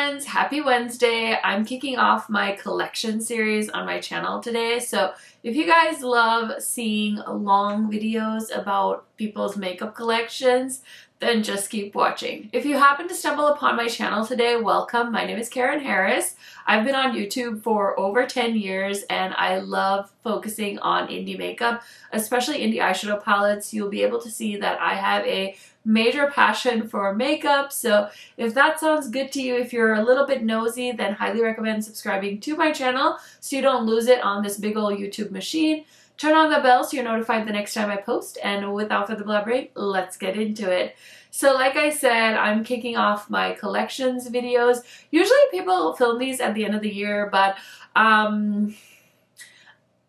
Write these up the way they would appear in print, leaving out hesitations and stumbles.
friends, happy Wednesday. I'm kicking off my collection series on my channel today. So if you guys love seeing long videos about people's makeup collections, then just keep watching. If you happen to stumble upon my channel today, welcome. My name is Karen Harris. I've been on YouTube for over 10 years and I love focusing on indie makeup, especially indie eyeshadow palettes. You'll be able to see that I have a major passion for makeup. So if that sounds good to you, if you're a little bit nosy, then highly recommend subscribing to my channel so you don't lose it on this big old YouTube machine. Turn on the bell so you're notified the next time I post, and without further blabbering, let's get into it. So like I said, I'm kicking off my collections videos. Usually people film these at the end of the year, but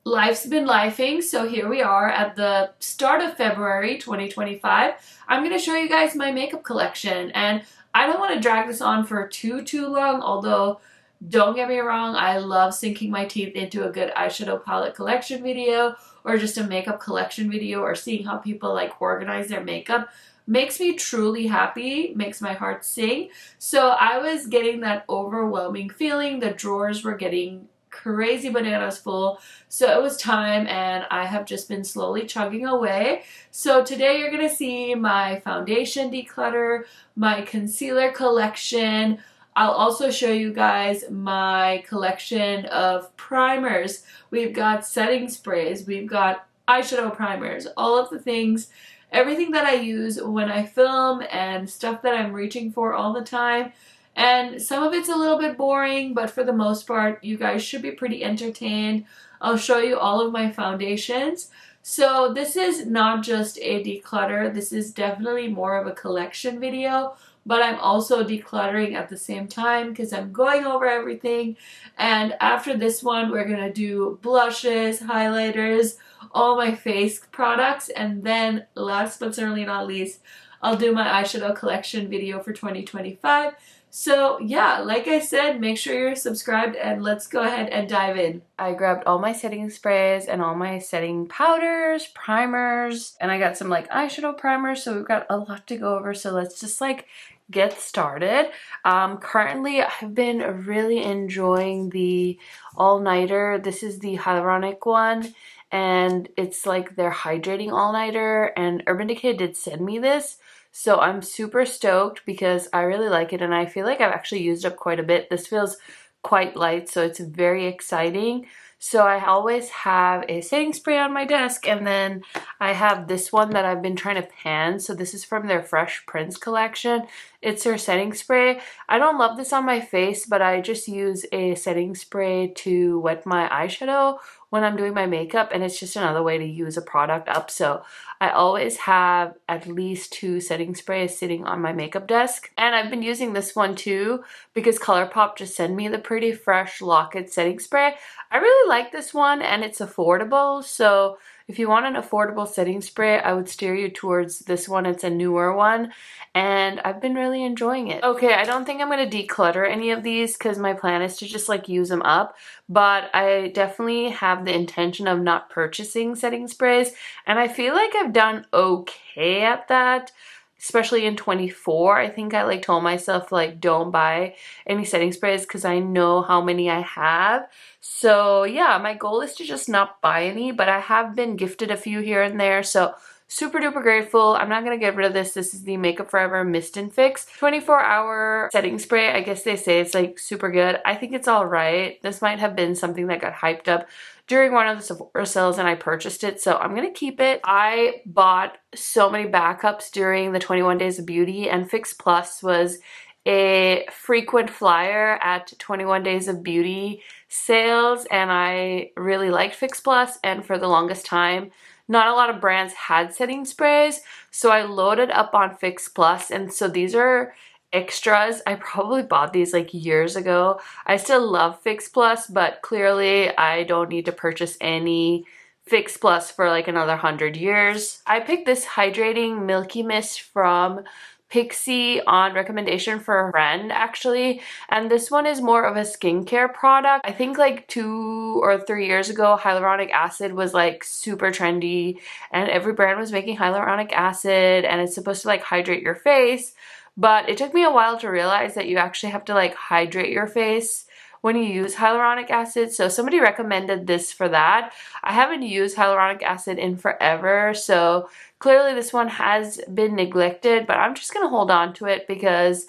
life's been lifing, so here we are at the start of February 2025. I'm going to show you guys my makeup collection, and I don't want to drag this on for too long, although don't get me wrong, I love sinking my teeth into a good eyeshadow palette collection video or just a makeup collection video, or seeing how people like organize their makeup makes me truly happy, makes my heart sing. So I was getting that overwhelming feeling. The drawers were getting crazy bananas full, so it was time, and I have just been slowly chugging away. So today you're gonna see my foundation declutter, my concealer collection. I'll also show you guys my collection of primers. We've got setting sprays, we've got eyeshadow primers, all of the things, everything that I use when I film and stuff that I'm reaching for all the time. And some of it's a little bit boring, but for the most part, you guys should be pretty entertained. I'll show you all of my foundations. So this is not just a declutter, this is definitely more of a collection video, but I'm also decluttering at the same time because I'm going over everything. And after this one, we're gonna do blushes, highlighters, all my face products, and then last but certainly not least, I'll do my eyeshadow collection video for 2025. So yeah, like I said, make sure you're subscribed and let's go ahead and dive in. I grabbed all my setting sprays and all my setting powders, primers, and I got some like eyeshadow primers, so we've got a lot to go over. So let's just like get started. Currently I've been really enjoying the all-nighter. This is the hyaluronic one, and it's like their hydrating all-nighter, and Urban Decay did send me this. So I'm super stoked because I really like it, and I feel like I've actually used up quite a bit. This feels quite light, so it's very exciting. So I always have a setting spray on my desk, and then I have this one that I've been trying to pan. So this is from their Fresh Prince collection. It's their setting spray. I don't love this on my face, but I just use a setting spray to wet my eyeshadow when I'm doing my makeup, and it's just another way to use a product up. So I always have at least 2 setting sprays sitting on my makeup desk. And I've been using this one too because ColourPop just sent me the Pretty Fresh Lock-It setting spray. I really like this one, and it's affordable. So if you want an affordable setting spray, I would steer you towards this one. It's a newer one, and I've been really enjoying it. Okay, I don't think I'm going to declutter any of these because my plan is to just like use them up, but I definitely have the intention of not purchasing setting sprays, and I feel like I've done okay at that. Especially in 24, I think I like told myself like don't buy any setting sprays because I know how many I have. So yeah, my goal is to just not buy any, but I have been gifted a few here and there, so super duper grateful. I'm not gonna get rid of this. This is the Makeup Forever Mist and Fix 24-hour setting spray. I guess they say it's like super good. I think it's all right. This might have been something that got hyped up during one of the Sephora sales, and I purchased it, so I'm gonna keep it. I bought so many backups during the 21 Days of Beauty, and Fix Plus was a frequent flyer at 21 Days of Beauty sales, and I really liked Fix Plus, and for the longest time, not a lot of brands had setting sprays, so I loaded up on Fix Plus, and so these are extras. I probably bought these like years ago. I still love Fix Plus, but clearly I don't need to purchase any Fix Plus for like another 100 years. I picked this hydrating milky mist from Pixie on recommendation for a friend actually, and this one is more of a skincare product. I think like 2 or 3 years ago hyaluronic acid was like super trendy, and every brand was making hyaluronic acid, and it's supposed to like hydrate your face. but it took me a while to realize that you actually have to like hydrate your face when you use hyaluronic acid. So somebody recommended this for that. I haven't used hyaluronic acid in forever, so clearly this one has been neglected, but I'm just gonna hold on to it because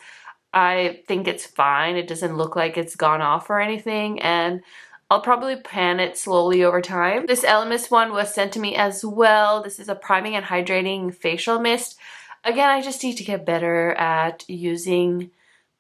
I think it's fine. It doesn't look like it's gone off or anything, and I'll probably pan it slowly over time. This Elemis one was sent to me as well. This is a priming and hydrating facial mist. Again, I just need to get better at using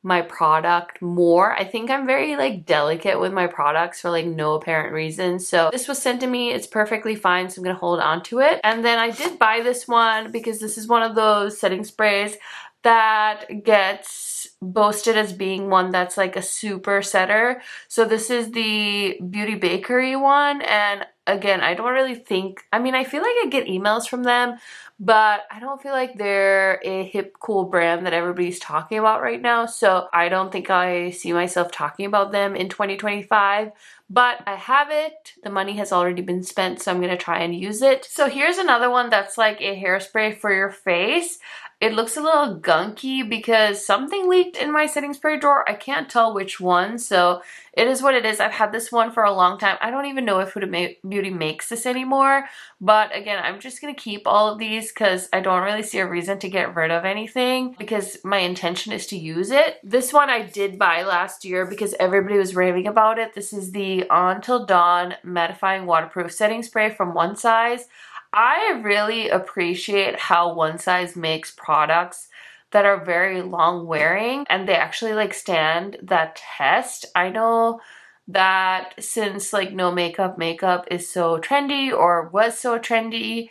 my product more. I think I'm very like delicate with my products for like no apparent reason. So this was sent to me. It's perfectly fine, so I'm gonna hold on to it. And then I did buy this one because this is one of those setting sprays that gets boasted as being one that's like a super setter. So this is the Beauty Bakery one, and again, I don't really think, I mean, I feel like I get emails from them, but I don't feel like they're a hip, cool brand that everybody's talking about right now. So I don't think I see myself talking about them in 2025. But I have it. The money has already been spent, so I'm going to try and use it. So here's another one that's like a hairspray for your face. It looks a little gunky because something leaked in my setting spray drawer. I can't tell which one, so it is what it is. I've had this one for a long time. I don't even know if Huda Beauty makes this anymore, but again, I'm just going to keep all of these because I don't really see a reason to get rid of anything because my intention is to use it. This one I did buy last year because everybody was raving about it. This is the On Till Dawn Mattifying Waterproof Setting Spray from One Size. I really appreciate how One Size makes products that are very long wearing and they actually like stand that test. I know that since like no makeup is so trendy or was so trendy,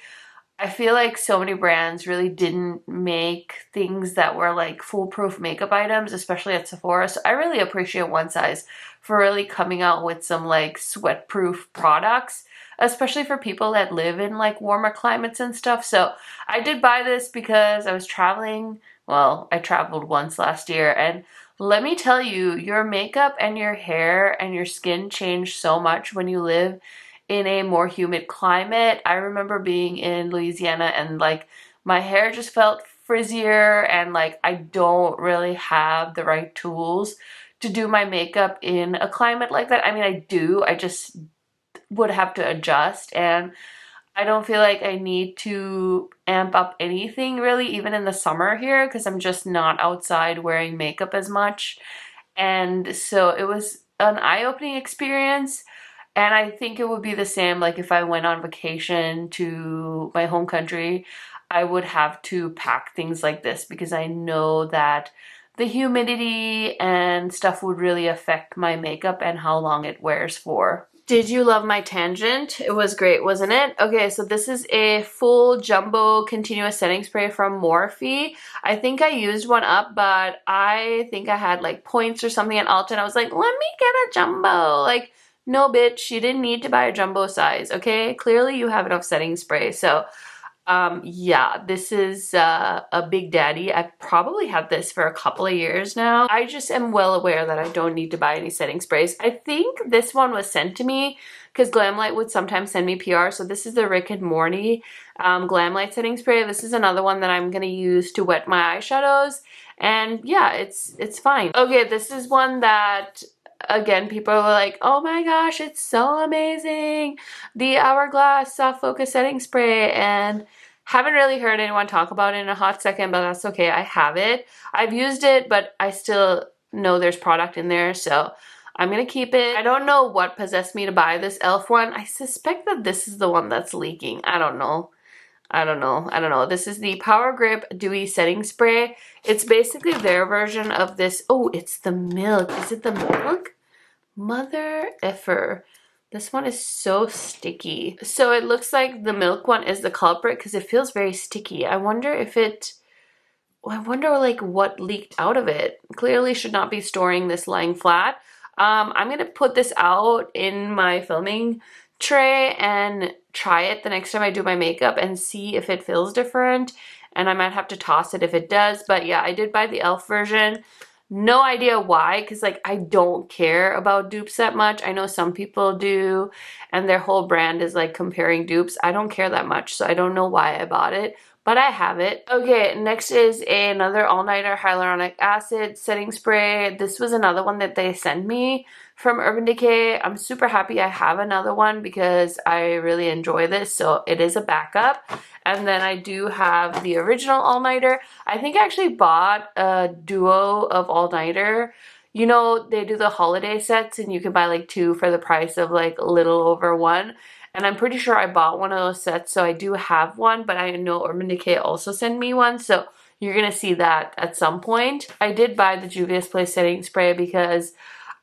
I feel like so many brands really didn't make things that were like foolproof makeup items, especially at Sephora. So I really appreciate One Size for really coming out with some like sweat-proof products, especially for people that live in like warmer climates and stuff. So I did buy this because I was traveling. Well, I traveled once last year, and let me tell you, your makeup and your hair and your skin change so much when you live in a more humid climate. I remember being in Louisiana and like my hair just felt frizzier and like I don't really have the right tools to do my makeup in a climate like that. I mean, I do, I just would have to adjust, and I don't feel like I need to amp up anything really, even in the summer here, because I'm just not outside wearing makeup as much. And so it was an eye-opening experience. And I think it would be the same like if I went on vacation to my home country, I would have to pack things like this because I know that the humidity and stuff would really affect my makeup and how long it wears for. Did you love my tangent? It was great, wasn't it? Okay, so this is a full jumbo continuous setting spray from Morphe. I think I used one up, but I think I had like points or something at Ulta, and I was like, let me get a jumbo. Like, no bitch, you didn't need to buy a jumbo size, okay? Clearly you have enough setting spray. So yeah, this is a big daddy. I've probably had this for a couple of years now. I just am well aware that I don't need to buy any setting sprays. I think this one was sent to me because Glamlite would sometimes send me PR. So this is the Rick and Morty Glamlite setting spray. This is another one that I'm gonna use to wet my eyeshadows. And yeah, it's fine. Okay, this is one that, again, people are like, oh my gosh, it's so amazing, the Hourglass Soft Focus Setting Spray, and haven't really heard anyone talk about it in a hot second, but that's okay. I have it. I've used it, but I still know there's product in there, so I'm gonna keep it. I don't know what possessed me to buy this e.l.f. one. I suspect that this is the one that's leaking. I don't know. This is the Power Grip Dewy Setting Spray. It's basically their version of this. Oh, it's the milk. Is it the milk? Mother effer. This one is so sticky. So it looks like the milk one is the culprit because it feels very sticky. I wonder like what leaked out of it. Clearly should not be storing this lying flat. I'm gonna put this out in my filming tray and try it the next time I do my makeup and see if it feels different, and I might have to toss it if it does. But yeah, I did buy the e.l.f. version. No idea why, because like I don't care about dupes that much. I know some people do, and their whole brand is like comparing dupes. I don't care that much, so I don't know why I bought it. but I have it. Okay, next is another all-nighter hyaluronic acid setting spray. This was another one that they sent me from Urban Decay. I'm super happy I have another one because I really enjoy this, so it is a backup. And then I do have the original all-nighter. I think I actually bought a duo of all-nighter. You know, they do the holiday sets and you can buy like 2 for the price of like a little over 1. And I'm pretty sure I bought one of those sets, so I do have one, but I know Urban Decay also sent me one, so you're gonna see that at some point. I did buy the Juvia's Place setting spray because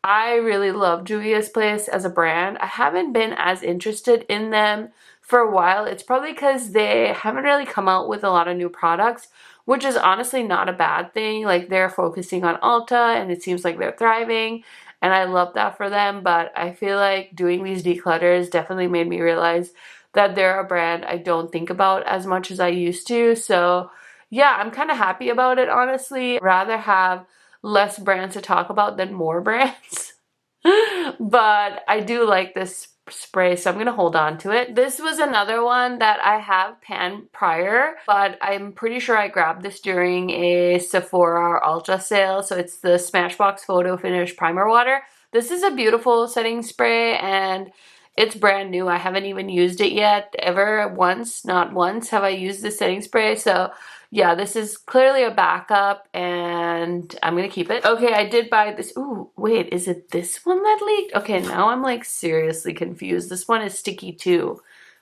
I really love Juvia's Place as a brand. I haven't been as interested in them for a while. It's probably because they haven't really come out with a lot of new products, which is honestly not a bad thing. Like, they're focusing on Ulta and it seems like they're thriving. And I love that for them, but I feel like doing these declutters definitely made me realize that they're a brand I don't think about as much as I used to. So yeah, I'm kind of happy about it, honestly. I'd rather have less brands to talk about than more brands. But I do like this spray, so I'm gonna hold on to it. This was another one that I have panned prior, but I'm pretty sure I grabbed this during a Sephora Ultra sale. So it's the Smashbox Photo Finish Primer Water. This is a beautiful setting spray and it's brand new. I haven't even used it yet ever once. Not once have I used this setting spray. So yeah, this is clearly a backup and I'm gonna keep it. Okay, I did buy this. Ooh, wait, is it this one that leaked? Okay, now I'm like seriously confused. This one is sticky too.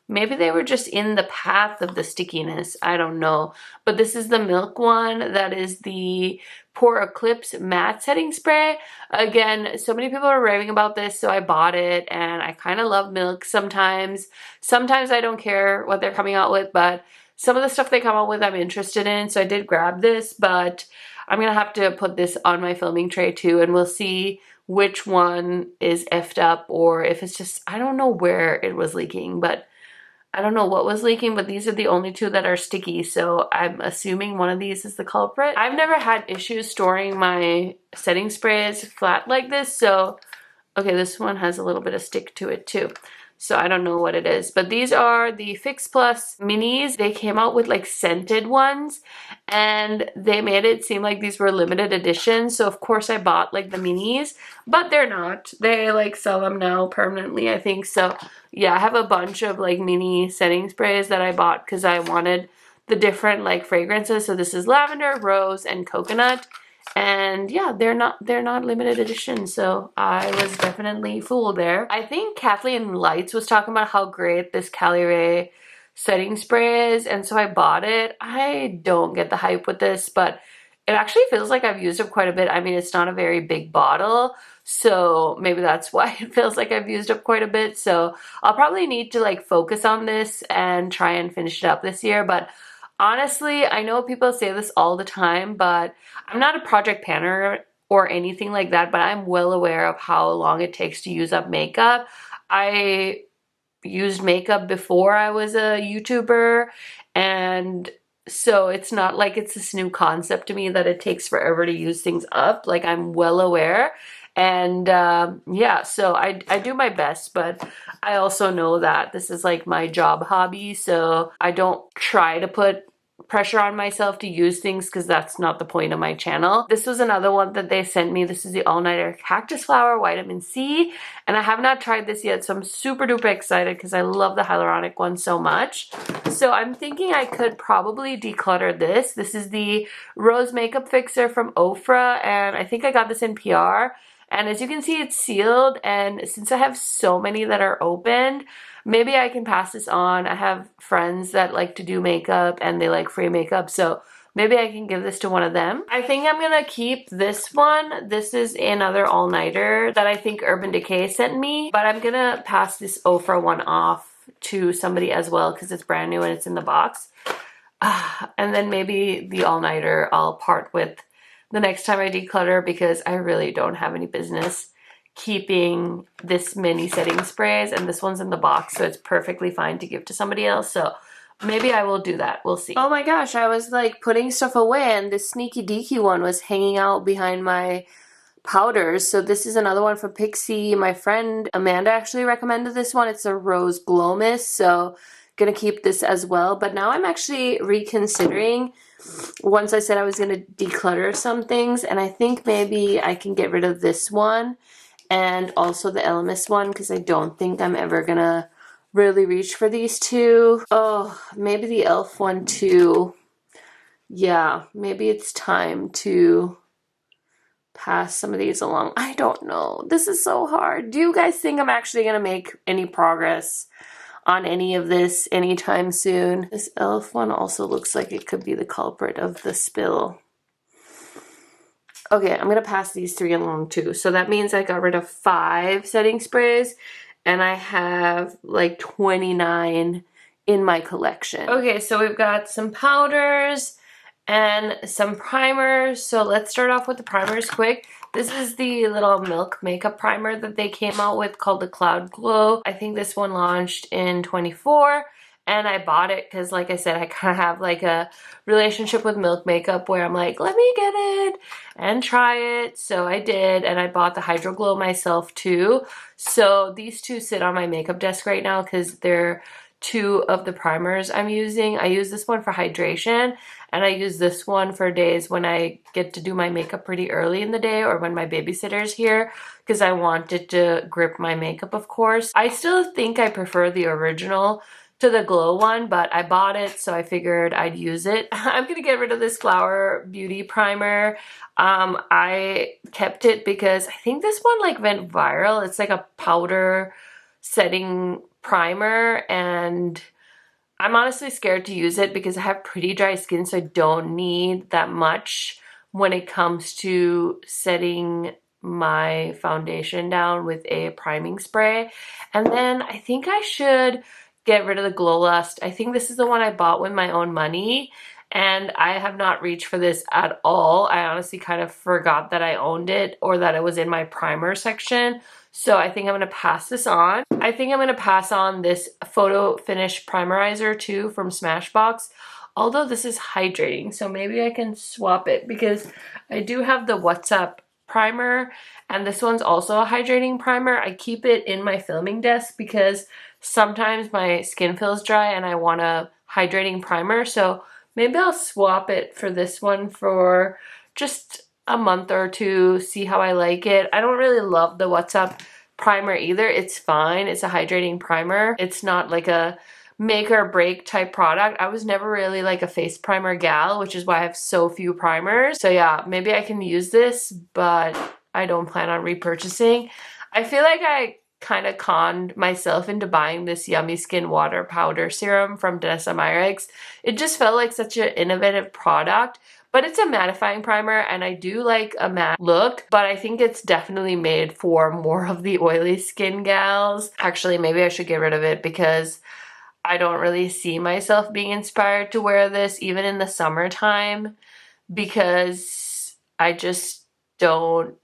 Maybe they were just in the path of the stickiness. I don't know. But this is the Milk one. That is the Pore Eclipse Matte Setting Spray. Again, so many people are raving about this, so I bought it. And I kind of love Milk sometimes. Sometimes I don't care what they're coming out with, but some of the stuff they come out with I'm interested in. So I did grab this, but I'm going to have to put this on my filming tray too. And we'll see which one is effed up or if it's just, I don't know where it was leaking, but I don't know what was leaking, but these are the only 2 that are sticky, so I'm assuming one of these is the culprit. I've never had issues storing my setting sprays flat like this, so okay, this one has a little bit of stick to it too. So I don't know what it is, but these are the Fix Plus minis. They came out with like scented ones and they made it seem like these were limited editions. So of course I bought like the minis, but they're not. They like sell them now permanently, I think. So yeah, I have a bunch of like mini setting sprays that I bought because I wanted the different like fragrances. So this is lavender, rose, and coconut. And yeah, they're not limited edition, so I was definitely fooled there. I think Kathleen Lights was talking about how great this Cali Ray setting spray is, and so I bought it. I don't get the hype with this, but it actually feels like I've used it quite a bit. I mean, it's not a very big bottle, so maybe that's why it feels like I've used up quite a bit. So I'll probably need to like focus on this and try and finish it up this year, but honestly, I know people say this all the time, but I'm not a project panner or anything like that, but I'm well aware of how long it takes to use up makeup. I used makeup before I was a YouTuber, and so it's not like it's this new concept to me that it takes forever to use things up. Like, I'm well aware. And yeah, so I do my best, but I also know that this is like my job hobby, so I don't try to put pressure on myself to use things because that's not the point of my channel. This was another one that they sent me. This is the all-nighter cactus flower vitamin C, and I have not tried this yet, so I'm super duper excited because I love the hyaluronic one so much. So I'm thinking I could probably declutter this. This is the Rose Makeup Fixer from Ofra, and I think I got this in PR. And as you can see, it's sealed, and since I have so many that are opened, maybe I can pass this on. I have friends that like to do makeup and they like free makeup, so maybe I can give this to one of them. I think I'm gonna keep this one. This is another all-nighter that I think Urban Decay sent me, but I'm gonna pass this Ofra one off to somebody as well because it's brand new and it's in the box. And then maybe the all-nighter I'll part with the next time I declutter because I really don't have any business keeping this many setting sprays, and this one's in the box, so it's perfectly fine to give to somebody else. So maybe I will do that. We'll see. Oh my gosh, I was like putting stuff away and this sneaky deaky one was hanging out behind my powders. So this is another one from Pixi. My friend Amanda actually recommended this one. It's a Rose Glow Mist. So gonna keep this as well. But now I'm actually reconsidering. Once I said I was gonna declutter some things, and I think maybe I can get rid of this one and also the Elemis one, because I don't think I'm ever gonna really reach for these two. Oh, maybe the elf one too. Yeah, maybe it's time to pass some of these along. I don't know. This is so hard. Do you guys think I'm actually gonna make any progress on any of this anytime soon? This elf one also looks like it could be the culprit of the spill. Okay, I'm gonna pass these 3 along too. So that means I got rid of 5 setting sprays and I have like 29 in my collection. Okay, so we've got some powders and some primers. So let's start off with the primers quick. This is the little Milk makeup primer that they came out with called the Cloud Glow. I think this one launched in 24. And I bought it because, like I said, I kind of have like a relationship with Milk makeup where I'm like, let me get it and try it. So I did, and I bought the Hydro Glow myself too. So these two sit on my makeup desk right now because they're 2 of the primers I'm using. I use this one for hydration, and I use this one for days when I get to do my makeup pretty early in the day or when my babysitter's here, because I want it to grip my makeup, of course. I still think I prefer the original to the glow one, but I bought it, so I figured I'd use it. I'm gonna get rid of this Flower Beauty primer. I kept it because I think this one like went viral. It's like a powder setting primer, and I'm honestly scared to use it because I have pretty dry skin, so I don't need that much when it comes to setting my foundation down with a priming spray. And then I think I should get rid of the Glow Lust. I think this is the one I bought with my own money, and I have not reached for this at all. I honestly kind of forgot that I owned it or that it was in my primer section. So I think I'm going to pass this on. I think I'm going to pass on this Photo Finish Primerizer too from Smashbox. Although this is hydrating, so maybe I can swap it because I do have the What's Up primer, and this one's also a hydrating primer. I keep it in my filming desk because sometimes my skin feels dry and I want a hydrating primer, so maybe I'll swap it for this one for just a month or 2, see how I like it. I don't really love the What's Up primer either. It's fine. It's a hydrating primer. It's not like a make or break type product. I was never really like a face primer gal, which is why I have so few primers. So yeah, maybe I can use this, but I don't plan on repurchasing. I feel like I kind of conned myself into buying this Yummy Skin Water Powder Serum from Denona. It just felt like such an innovative product, but it's a mattifying primer, and I do like a matte look, but I think it's definitely made for more of the oily skin gals. Actually, maybe I should get rid of it because I don't really see myself being inspired to wear this even in the summertime, because I just don't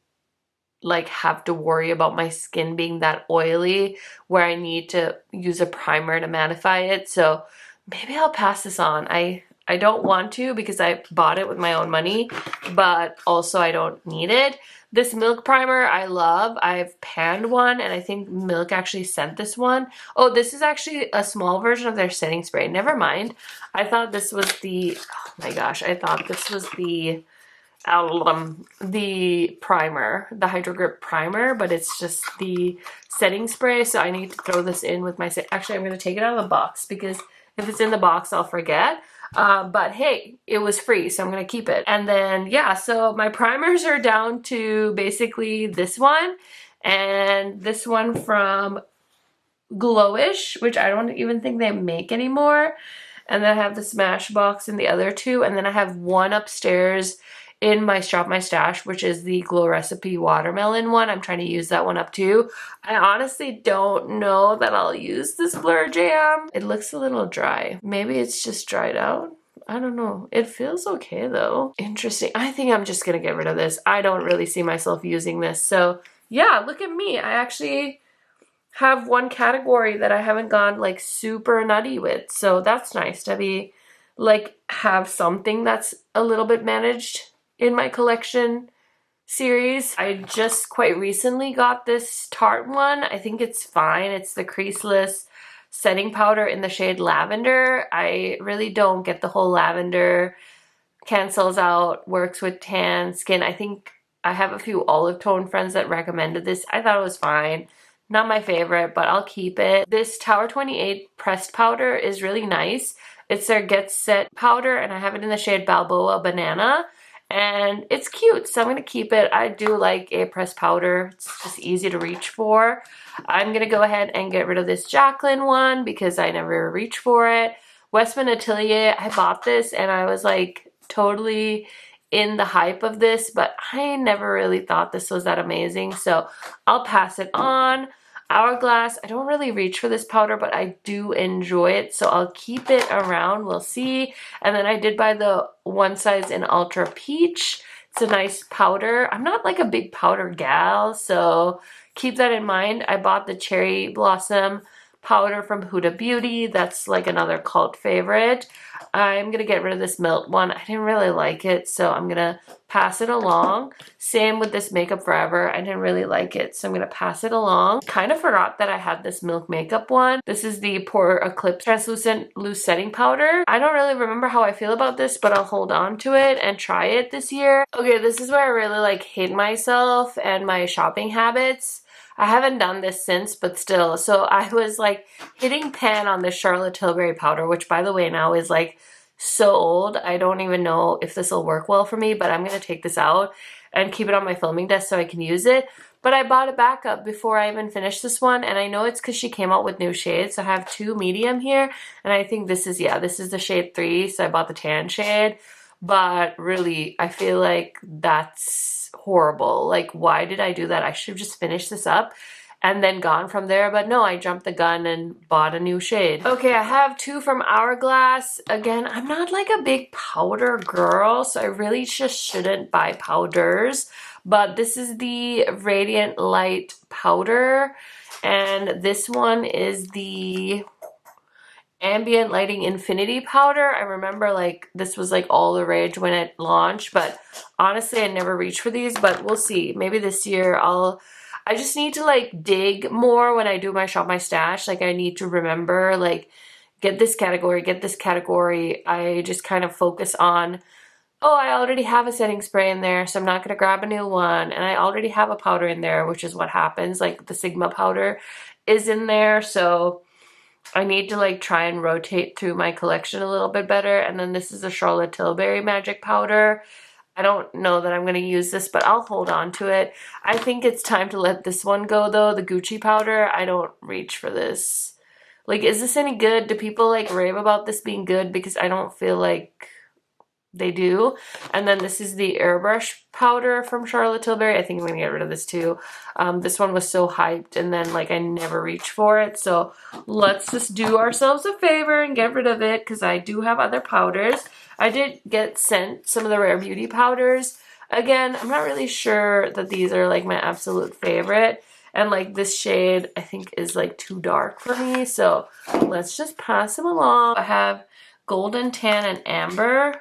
like have to worry about my skin being that oily where I need to use a primer to mattify it. So maybe I'll pass this on. I don't want to because I bought it with my own money, but also I don't need it. This Milk primer I love. I've panned one, and I think Milk actually sent this one. Oh, this is actually a small version of their setting spray. Never mind. I thought this was the, oh my gosh, I thought this was the primer, the Hydro Grip primer, but it's just the setting spray, so I need to throw this in with my actually I'm going to take it out of the box because if it's in the box I'll forget. But hey, it was free, so I'm going to keep it. And then yeah, so my primers are down to basically this one and this one from Glowish, which I don't even think they make anymore. And then I have the Smashbox and the other 2, and then I have one upstairs in my Shop My Stash, which is the Glow Recipe Watermelon one. I'm trying to use that one up too. I honestly don't know that I'll use this Blur Jam. It looks a little dry. Maybe it's just dried out. I don't know. It feels okay though. Interesting. I think I'm just gonna get rid of this. I don't really see myself using this. So yeah, look at me. I actually have one category that I haven't gone like super nutty with. So that's nice to be like have something that's a little bit managed in my collection series. I just quite recently got this Tarte one. I think it's fine. It's the creaseless setting powder in the shade Lavender. I really don't get the whole lavender. Cancels out, works with tan skin. I think I have a few olive tone friends that recommended this. I thought it was fine. Not my favorite, but I'll keep it. This Tower 28 pressed powder is really nice. It's their Get Set powder, and I have it in the shade Balboa Banana. And it's cute, so I'm going to keep it. I do like a pressed powder. It's just easy to reach for. I'm going to go ahead and get rid of this Jaclyn one because I never reach for it. Westman Atelier, I bought this and I was like totally in the hype of this, but I never really thought this was that amazing, so I'll pass it on. Hourglass, I don't really reach for this powder, but I do enjoy it, so I'll keep it around. We'll see. And then I did buy the one size in Ultra Peach. It's a nice powder. I'm not like a big powder gal, so keep that in mind. I bought the Cherry Blossom powder from Huda Beauty. That's like another cult favorite. I'm going to get rid of this Melt one. I didn't really like it, so I'm going to pass it along. Same with this Makeup Forever. I didn't really like it, so I'm going to pass it along. Kind of forgot that I had this Milk Makeup one. This is the Pore Eclipse Translucent Loose Setting Powder. I don't really remember how I feel about this, but I'll hold on to it and try it this year. Okay, this is where I really like hate myself and my shopping habits. I haven't done this since, but still. So I was like hitting pan on this Charlotte Tilbury powder, which by the way now is like so old. I don't even know if this will work well for me, but I'm going to take this out and keep it on my filming desk so I can use it. But I bought a backup before I even finished this one, and I know it's because she came out with new shades. So I have two medium here, and I think this is, yeah, this is the shade 3, so I bought the tan shade. But really, I feel like that's horrible. Like, why did I do that? I should have just finished this up and then gone from there, but no, I jumped the gun and bought a new shade. Okay, I have two from Hourglass. Again, I'm not like a big powder girl, so I really just shouldn't buy powders, but this is the Radiant Light powder, and this one is the Ambient Lighting Infinity powder. I remember like this was like all the rage when it launched, but honestly I never reached for these, but we'll see. Maybe this year I just need to like dig more when I do my shop my stash. Like I need to remember like get this category, get this category. I just kind of focus on, oh, I already have a setting spray in there, so I'm not going to grab a new one, and I already have a powder in there, which is what happens. Like the Sigma powder is in there, so I need to like try and rotate through my collection a little bit better. And then this is a Charlotte Tilbury Magic Powder. I don't know that I'm going to use this, but I'll hold on to it. I think it's time to let this one go though, the Gucci powder. I don't reach for this. Like, is this any good? Do people like rave about this being good? Because I don't feel like they do. And then this is the Airbrush powder from Charlotte Tilbury. I think I'm gonna get rid of this too. This one was so hyped, and then like I never reached for it, so let's just do ourselves a favor and get rid of it because I do have other powders. I did get sent some of the Rare Beauty powders. Again, I'm not really sure that these are like my absolute favorite, and like this shade I think is like too dark for me, so let's just pass them along. I have Golden Tan and Amber.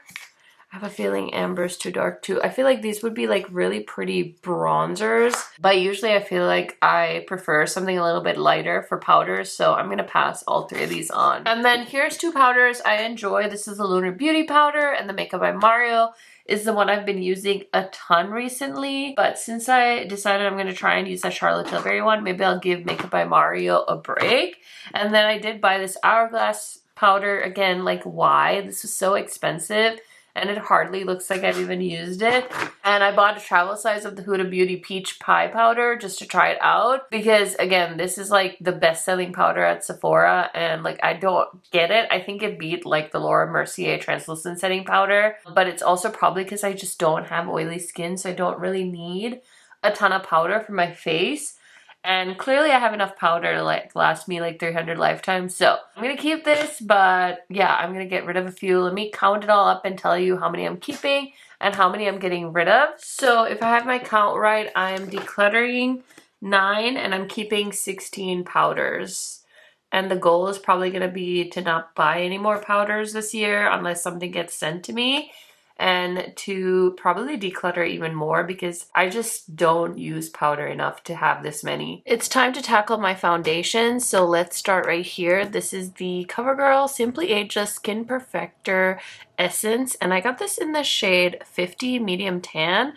I have a feeling Amber's too dark too. I feel like these would be like really pretty bronzers, but usually I feel like I prefer something a little bit lighter for powders, so I'm going to pass all three of these on. And then here's two powders I enjoy. This is the Lunar Beauty powder, and the Makeup by Mario is the one I've been using a ton recently, but since I decided I'm going to try and use that Charlotte Tilbury one, maybe I'll give Makeup by Mario a break. And then I did buy this Hourglass powder. Again, like why? This was so expensive, and it hardly looks like I've even used it. And I bought a travel size of the Huda Beauty Peach Pie powder just to try it out. Because again, this is like the best selling powder at Sephora, and like I don't get it. I think it beat like the Laura Mercier translucent setting powder. But it's also probably because I just don't have oily skin, so I don't really need a ton of powder for my face. And clearly I have enough powder to like last me like 300 lifetimes. So I'm going to keep this, but yeah, I'm going to get rid of a few. Let me count it all up and tell you how many I'm keeping and how many I'm getting rid of. So if I have my count right, I'm decluttering 9 and I'm keeping 16 powders. And the goal is probably going to be to not buy any more powders this year unless something gets sent to me. and to probably declutter even more because I just don't use powder enough to have this many. It's time to tackle my foundation, so let's start right here. This is the CoverGirl Simply Ageless Skin Perfector Essence, and I got this in the shade 50 Medium Tan.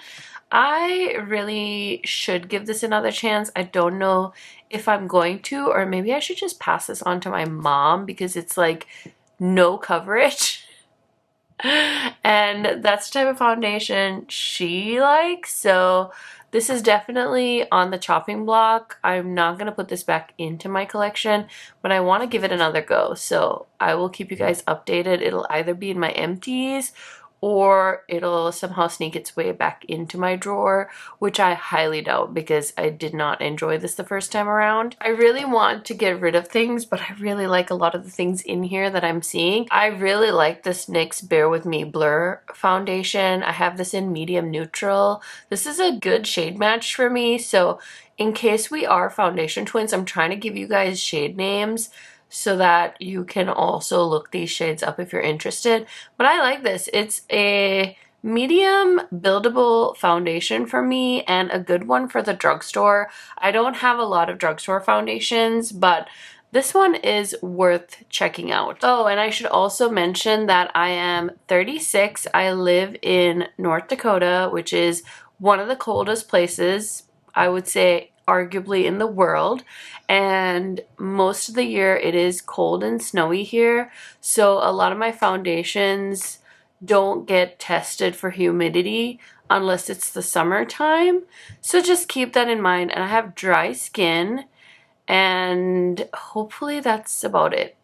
I really should give this another chance. I don't know if I'm going to, or maybe I should just pass this on to my mom because it's like no coverage. And that's the type of foundation she likes, so this is definitely on the chopping block. I'm not going to put this back into my collection, but I want to give it another go, so I will keep you guys updated. It'll either be in my empties or it'll somehow sneak its way back into my drawer, which I highly doubt because I did not enjoy this the first time around. I really want to get rid of things, but I really like a lot of the things in here that I'm seeing. I really like this NYX Bear With Me Blur foundation. I have this in medium neutral. This is a good shade match for me, so in case we are foundation twins, I'm trying to give you guys shade names so that you can also look these shades up if you're interested. But I like this. It's a medium buildable foundation for me and a good one for the drugstore. I don't have a lot of drugstore foundations, but this one is worth checking out. Oh, and I should also mention that I am 36. I live in North Dakota, which is one of the coldest places, I would say, arguably in the world, and most of the year it is cold and snowy here, so a lot of my foundations don't get tested for humidity unless it's the summertime, so just keep that in mind. And I have dry skin, and hopefully that's about it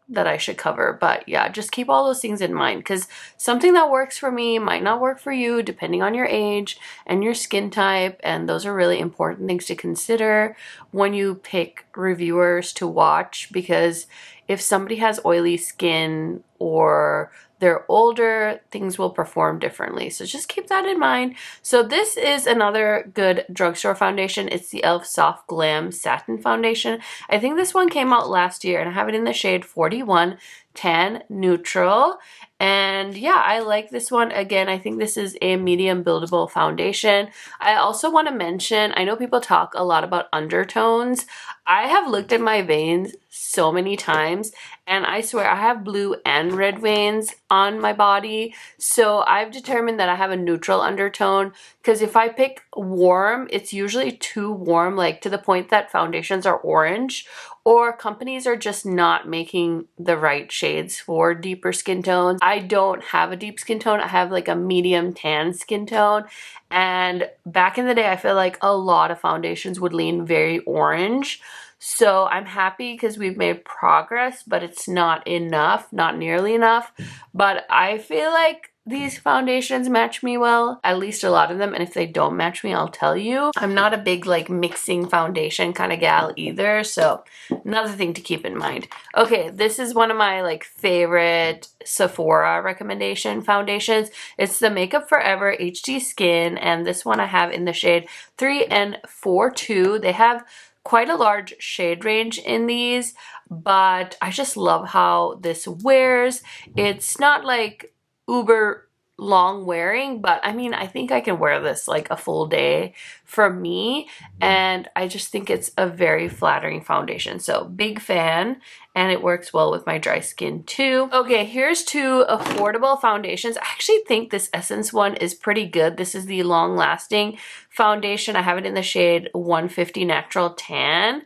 that I should cover. But yeah, just keep all those things in mind because something that works for me might not work for you depending on your age and your skin type, and those are really important things to consider when you pick reviewers to watch, because if somebody has oily skin or they're older, things will perform differently. So just keep that in mind. So this is another good drugstore foundation. It's the e.l.f. Soft Glam Satin Foundation. I think this one came out last year, and I have it in the shade 41 Tan Neutral. And yeah, I like this one. Again, I think this is a medium buildable foundation. I also want to mention, I know people talk a lot about undertones. I have looked at my veins so many times, and I swear I have blue and red veins on my body. So I've determined that I have a neutral undertone, because if I pick warm, it's usually too warm, like to the point that foundations are orange, or companies are just not making the right shades for deeper skin tones. I don't have a deep skin tone. I have like a medium tan skin tone. And back in the day, I feel like a lot of foundations would lean very orange. So I'm happy because we've made progress, but it's not enough, not nearly enough. But I feel like these foundations match me well, at least a lot of them, and if they don't match me, I'll tell you. I'm not a big like mixing foundation kind of gal either, so another thing to keep in mind. Okay, this is one of my like favorite Sephora recommendation foundations. It's the Makeup Forever HD Skin, and this one I have in the shade 3 and 42. They have quite a large shade range in these, but I just love how this wears. It's not like uber long wearing, but I mean, I think I can wear this like a full day for me, and I just think it's a very flattering foundation. So big fan, and it works well with my dry skin too. Okay, here's two affordable foundations. I actually think this Essence one is pretty good. This is the Long Lasting foundation. I have it in the shade 150 Natural Tan.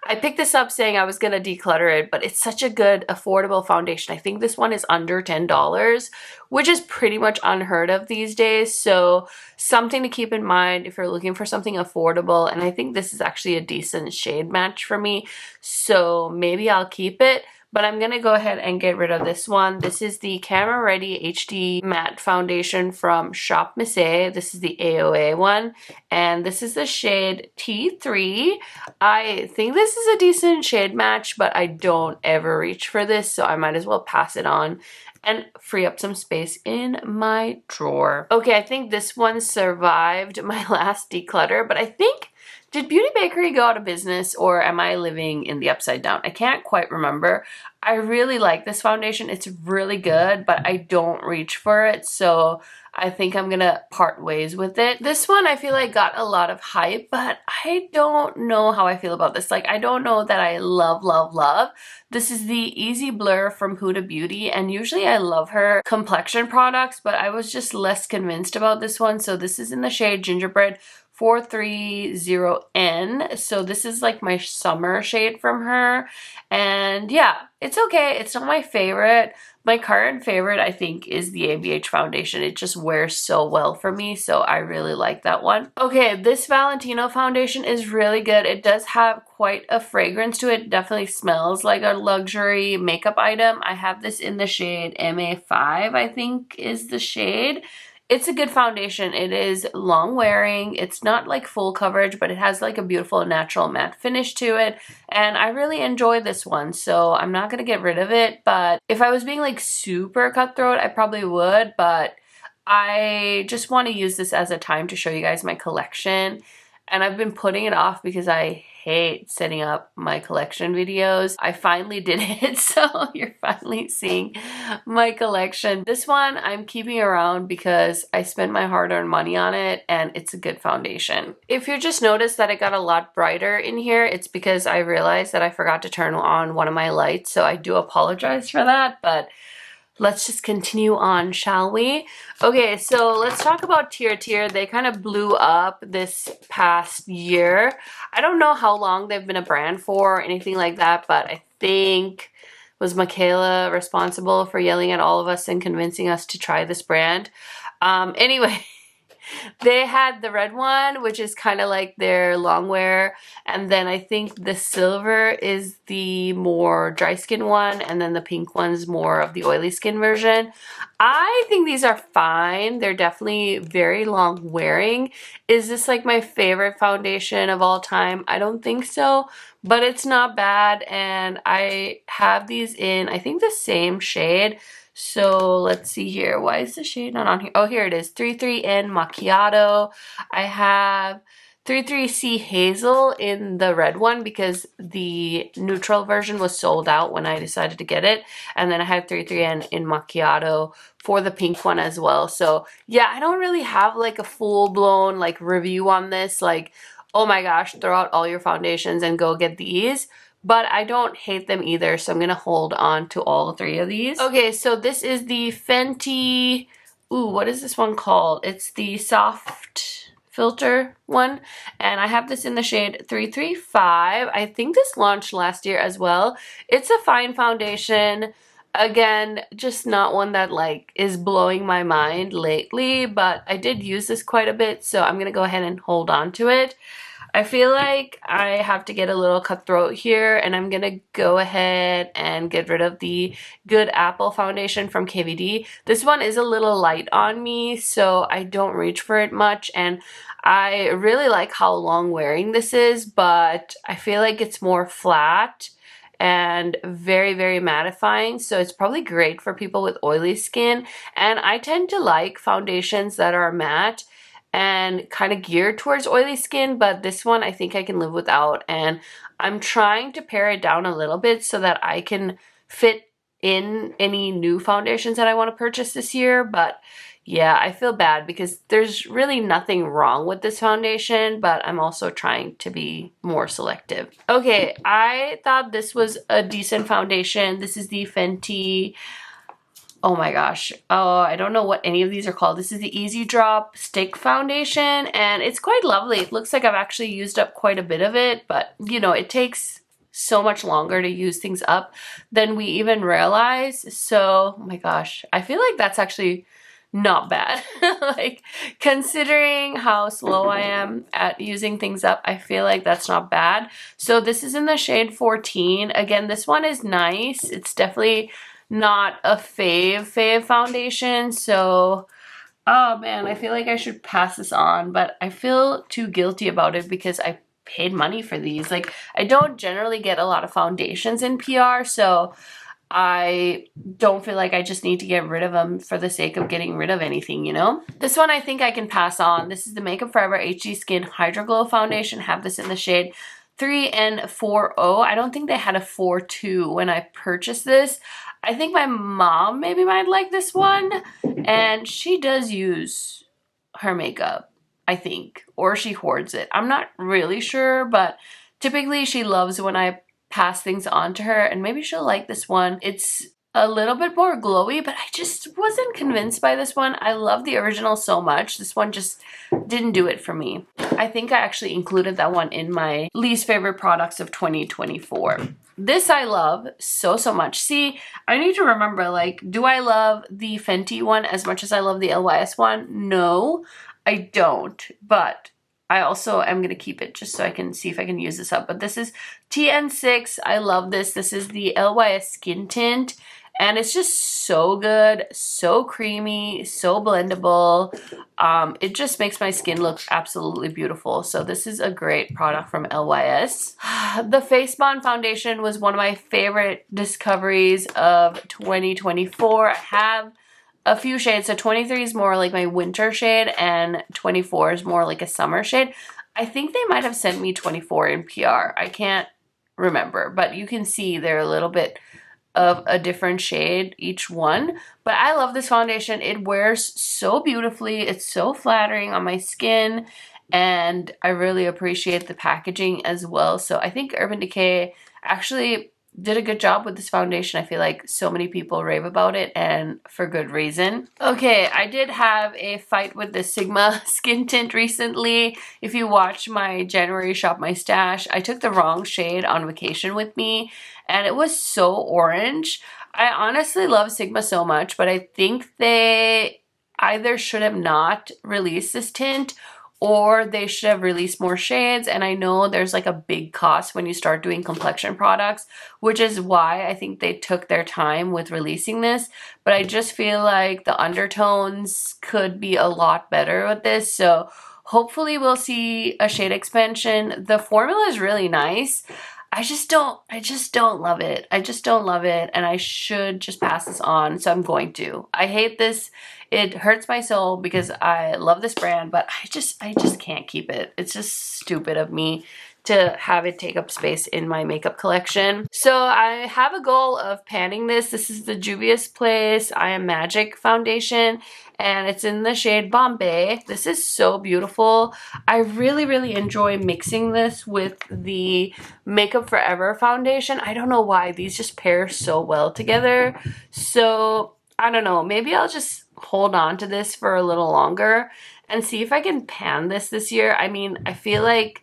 I picked this up saying I was going to declutter it, but it's such a good affordable foundation. I think this one is under $10, which is pretty much unheard of these days. So something to keep in mind if you're looking for something affordable. And I think this is actually a decent shade match for me. So maybe I'll keep it. But I'm going to go ahead and get rid of this one. This is the Camera Ready HD Matte Foundation from Shop Missy. This is the AOA one. And this is the shade T3. I think this is a decent shade match, but I don't ever reach for this, so I might as well pass it on and free up some space in my drawer. Okay, I think this one survived my last declutter, but I think Did Beauty Bakery go out of business, or am I living in the upside down? I can't quite remember. I really like this foundation. It's really good, but I don't reach for it, so I think I'm gonna part ways with it. This one I feel like got a lot of hype, but I don't know how I feel about this. Like, I don't know that I love, love, love. This is the Easy Blur from Huda Beauty, and usually I love her complexion products, but I was just less convinced about this one. So this is in the shade Gingerbread 430N. So this is like my summer shade from her. And yeah, it's okay. It's not my favorite. My current favorite, I think, is the ABH foundation. It just wears so well for me, so I really like that one. Okay, this Valentino foundation is really good. It does have quite a fragrance to it. It definitely smells like a luxury makeup item. I have this in the shade MA5, I think is the shade. It's a good foundation. It is long wearing. It's not like full coverage, but it has like a beautiful natural matte finish to it. And I really enjoy this one, so I'm not going to get rid of it. But if I was being like super cutthroat, I probably would. But I just want to use this as a time to show you guys my collection. And I've been putting it off because I hate setting up my collection videos. I finally did it, so you're finally seeing my collection. This one I'm keeping around because I spent my hard-earned money on it, and it's a good foundation. If you just noticed that it got a lot brighter in here, it's because I realized that I forgot to turn on one of my lights, so I do apologize for that, but let's just continue on, shall we? Okay, so let's talk about Tier. They kind of blew up this past year. I don't know how long they've been a brand for or anything like that, but I think was Michaela responsible for yelling at all of us and convincing us to try this brand. Anyway, they had the red one, which is kind of like their long wear, and then I think the silver is the more dry skin one, and then the pink one's more of the oily skin version. I think these are fine. They're definitely very long wearing. Is this like my favorite foundation of all time? I don't think so, but it's not bad, and I have these in, I think, the same shade. So let's see here. Why is the shade not on here? Oh, here it is. 33N Macchiato. I have 33C Hazel in the red one because the neutral version was sold out when I decided to get it. And then I have 33N in Macchiato for the pink one as well. So yeah, I don't really have like a full-blown like review on this. Like, oh my gosh, throw out all your foundations and go get these. But I don't hate them either, so I'm going to hold on to all three of these. Okay, so this is the Fenty, ooh, what is this one called? It's the Soft Filter one, and I have this in the shade 335. I think this launched last year as well. It's a fine foundation. Again, just not one that like is blowing my mind lately, but I did use this quite a bit, so I'm going to go ahead and hold on to it. I feel like I have to get a little cutthroat here, and I'm going to go ahead and get rid of the Good Apple foundation from KVD. This one is a little light on me, so I don't reach for it much, and I really like how long wearing this is, but I feel like it's more flat and very, very mattifying, so it's probably great for people with oily skin, and I tend to like foundations that are matte and kind of geared towards oily skin, but this one I think I can live without, and I'm trying to pare it down a little bit so that I can fit in any new foundations that I want to purchase this year. But yeah, I feel bad because there's really nothing wrong with this foundation, but I'm also trying to be more selective. Okay, I thought this was a decent foundation. This is the Fenty, oh my gosh, I don't know what any of these are called. This is the Easy Drop Stick Foundation, and it's quite lovely. It looks like I've actually used up quite a bit of it, but you know, it takes so much longer to use things up than we even realize. So, oh my gosh, I feel like that's actually not bad. Like, considering how slow I am at using things up, I feel like that's not bad. So this is in the shade 14. Again, this one is nice. It's definitely not a fave foundation, so oh man, I feel like I should pass this on, but I feel too guilty about it because I paid money for these. Like, I don't generally get a lot of foundations in PR, so I don't feel like I just need to get rid of them for the sake of getting rid of anything, you know? This one I think I can pass on. This is the Makeup Forever HD Skin Hydro Glow Foundation. Have this in the shade 3N40. I don't think they had a 4.2 when I purchased this. I think my mom maybe might like this one. And she does use her makeup, I think. Or she hoards it. I'm not really sure, but typically she loves when I pass things on to her, and maybe she'll like this one. It's a little bit more glowy, but I just wasn't convinced by this one. I love the original so much. This one just didn't do it for me. I think I actually included that one in my least favorite products of 2024. This I love so much. See, I need to remember, like, do I love the Fenty one as much as I love the LYS one? No, I don't, but I also am going to keep it just so I can see if I can use this up. But this is TN6. I love this. This is the LYS Skin Tint. And it's just so good, so creamy, so blendable. It just makes my skin look absolutely beautiful. So this is a great product from LYS. The Face Bond Foundation was one of my favorite discoveries of 2024. I have a few shades. So 23 is more like my winter shade and 24 is more like a summer shade. I think they might have sent me 24 in PR. I can't remember, but you can see they're a little bit of a different shade each one. But I love this foundation. It wears so beautifully. It's so flattering on my skin, and I really appreciate the packaging as well. So I think Urban Decay actually did a good job with this foundation. I feel like so many people rave about it, and for good reason. Okay, I did have a fight with the Sigma skin tint recently. If you watch my January Shop My Stash, I took the wrong shade on vacation with me, and it was so orange. I honestly love Sigma so much, but I think they either should have not released this tint, or they should have released more shades. And I know there's like a big cost when you start doing complexion products, which is why I think they took their time with releasing this. But I just feel like the undertones could be a lot better with this. So hopefully we'll see a shade expansion. The formula is really nice. I just don't love it. I just don't love it, and I should just pass this on, so I'm going to. I hate this. It hurts my soul because I love this brand, but I just can't keep it. It's just stupid of me to have it take up space in my makeup collection. So I have a goal of panning this. This is the Juvia's Place I Am Magic foundation, and it's in the shade Bombay. This is so beautiful. I really enjoy mixing this with the Makeup Forever foundation. I don't know why. These just pair so well together. So I don't know. Maybe I'll just hold on to this for a little longer and see if I can pan this year. I mean, I feel like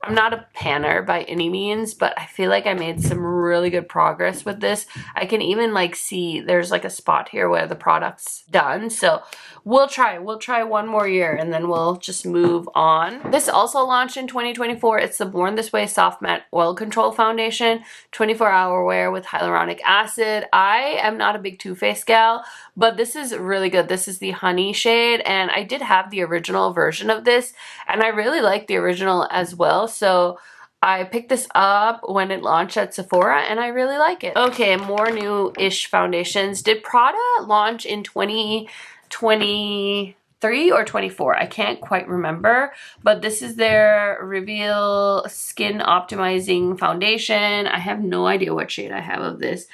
I'm not a panner by any means, but I feel like I made some really good progress with this. I can even like see there's like a spot here where the product's done. So we'll try one more year and then we'll just move on. This also launched in 2024. It's the Born This Way Soft Matte Oil Control Foundation, 24-hour wear with hyaluronic acid. I am not a big Too Faced gal, but this is really good. This is the honey shade, and I did have the original version of this, and I really like the original as well. So I picked this up when it launched at Sephora, and I really like it. Okay, more new-ish foundations. Did Prada launch in 2023 or 24? I can't quite remember, but this is their Reveal Skin Optimizing Foundation. I have no idea what shade I have of this.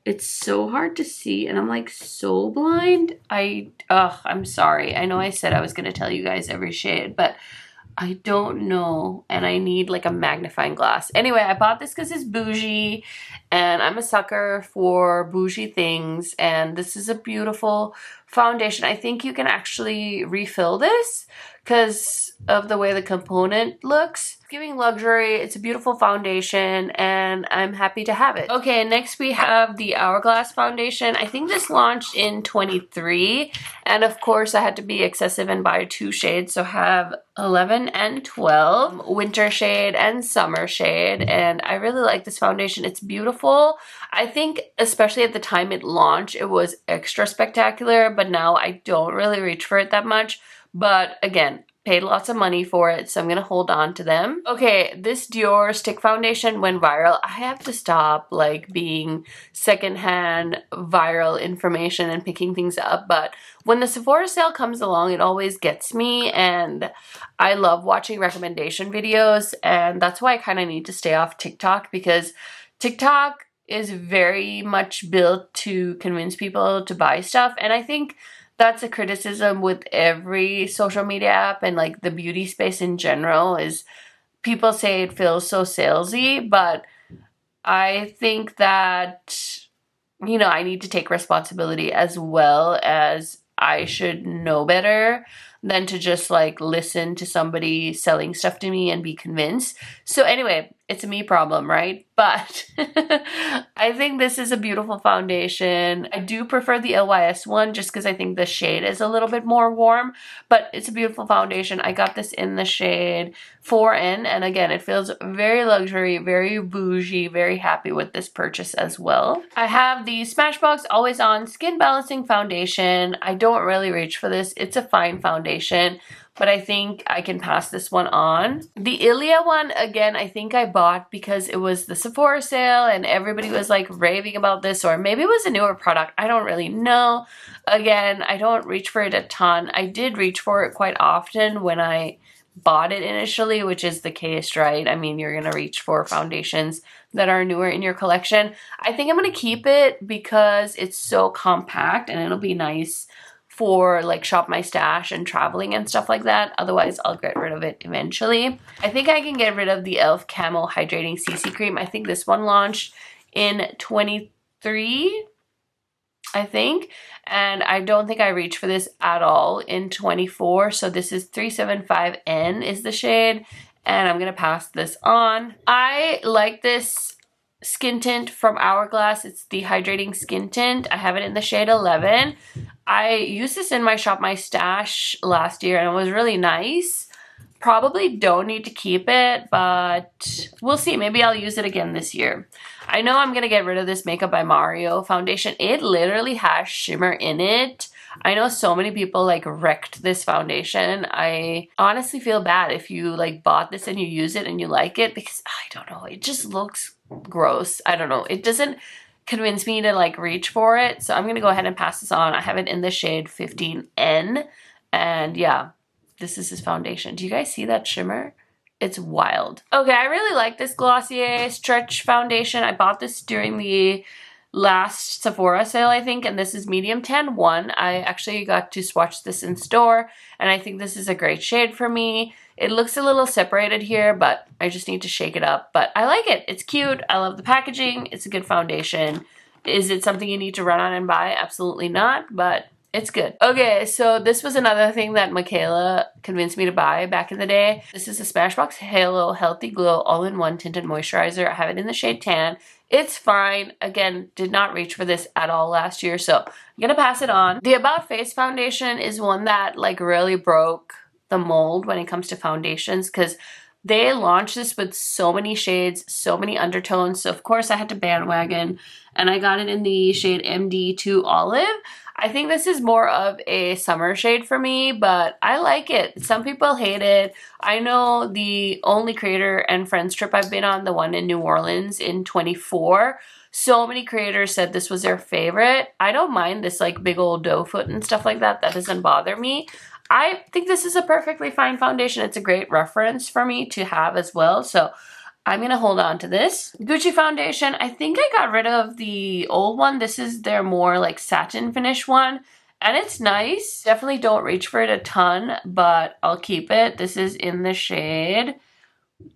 It's so hard to see, and I'm like so blind. I'm sorry. I know I said I was going to tell you guys every shade, but I don't know, and I need like a magnifying glass. Anyway, I bought this because it's bougie, and I'm a sucker for bougie things, and this is a beautiful foundation. I think you can actually refill this because of the way the component looks. It's giving luxury. It's a beautiful foundation, and I'm happy to have it. Okay, next we have the Hourglass foundation. I think this launched in 23, and of course I had to be excessive and buy 2 shades, so I have 11 and 12, winter shade and summer shade, and I really like this foundation. It's beautiful. I think especially at the time it launched, it was extra spectacular, but now I don't really reach for it that much. But again, paid lots of money for it, so I'm gonna hold on to them. Okay, this Dior stick foundation went viral. I have to stop like being secondhand viral information and picking things up, but when the Sephora sale comes along, it always gets me, and I love watching recommendation videos, and that's why I kind of need to stay off TikTok, because TikTok is very much built to convince people to buy stuff, and I think that's a criticism with every social media app and like the beauty space in general, is people say it feels so salesy, but I think that, you know, I need to take responsibility as well, as I should know better than to just like listen to somebody selling stuff to me and be convinced. So anyway, it's a me problem, right? But I think this is a beautiful foundation. I do prefer the LYS one just because I think the shade is a little bit more warm, but it's a beautiful foundation. I got this in the shade 4N, and again, it feels very luxury, very bougie, very happy with this purchase as well. I have the Smashbox Always On Skin Balancing Foundation. I don't really reach for this. It's a fine foundation, but I think I can pass this one on. The Ilia one, again, I think I bought because it was the Sephora sale and everybody was like raving about this, or maybe it was a newer product. I don't really know. Again, I don't reach for it a ton. I did reach for it quite often when I bought it initially, which is the case, right? I mean, you're gonna reach for foundations that are newer in your collection. I think I'm gonna keep it because it's so compact and it'll be nice for like shop my stash and traveling and stuff like that. Otherwise, I'll get rid of it eventually. I think I can get rid of the e.l.f. Camo Hydrating CC Cream. I think this one launched in 23, I think. And I don't think I reached for this at all in 24. So this is 375N is the shade. And I'm going to pass this on. I like this skin tint from Hourglass. It's the Hydrating Skin Tint. I have it in the shade 11. I used this in my Shop My Stash last year and it was really nice. Probably don't need to keep it, but we'll see. Maybe I'll use it again this year. I know I'm going to get rid of this Makeup by Mario foundation. It literally has shimmer in it. I know so many people like wrecked this foundation. I honestly feel bad if you like bought this and you use it and you like it, because I don't know, it just looks gross. I don't know. It doesn't convince me to like reach for it. So I'm going to go ahead and pass this on. I have it in the shade 15N. And yeah, this is his foundation. Do you guys see that shimmer? It's wild. Okay, I really like this Glossier Stretch Foundation. I bought this during the last Sephora sale, I think, and this is medium tan 1. I actually got to swatch this in store, and I think this is a great shade for me. It looks a little separated here, but I just need to shake it up. But I like it. It's cute. I love the packaging. It's a good foundation. Is it something you need to run out and buy? Absolutely not, but it's good. Okay, so this was another thing that Michaela convinced me to buy back in the day. This is a Smashbox Halo Healthy Glow All-in-One Tinted Moisturizer. I have it in the shade tan. It's fine. Again, did not reach for this at all last year, so I'm gonna pass it on. The About Face foundation is one that like really broke the mold when it comes to foundations, because they launched this with so many shades, so many undertones. So of course I had to bandwagon, and I got it in the shade MD2 Olive. I think this is more of a summer shade for me, but I like it. Some people hate it. I know the only creator and friends trip I've been on, the one in New Orleans in 24, so many creators said this was their favorite. I don't mind this like big old doe foot and stuff like that. That doesn't bother me. I think this is a perfectly fine foundation. It's a great reference for me to have as well. So I'm going to hold on to this. Gucci foundation. I think I got rid of the old one. This is their more like satin finish one. And it's nice. Definitely don't reach for it a ton, but I'll keep it. This is in the shade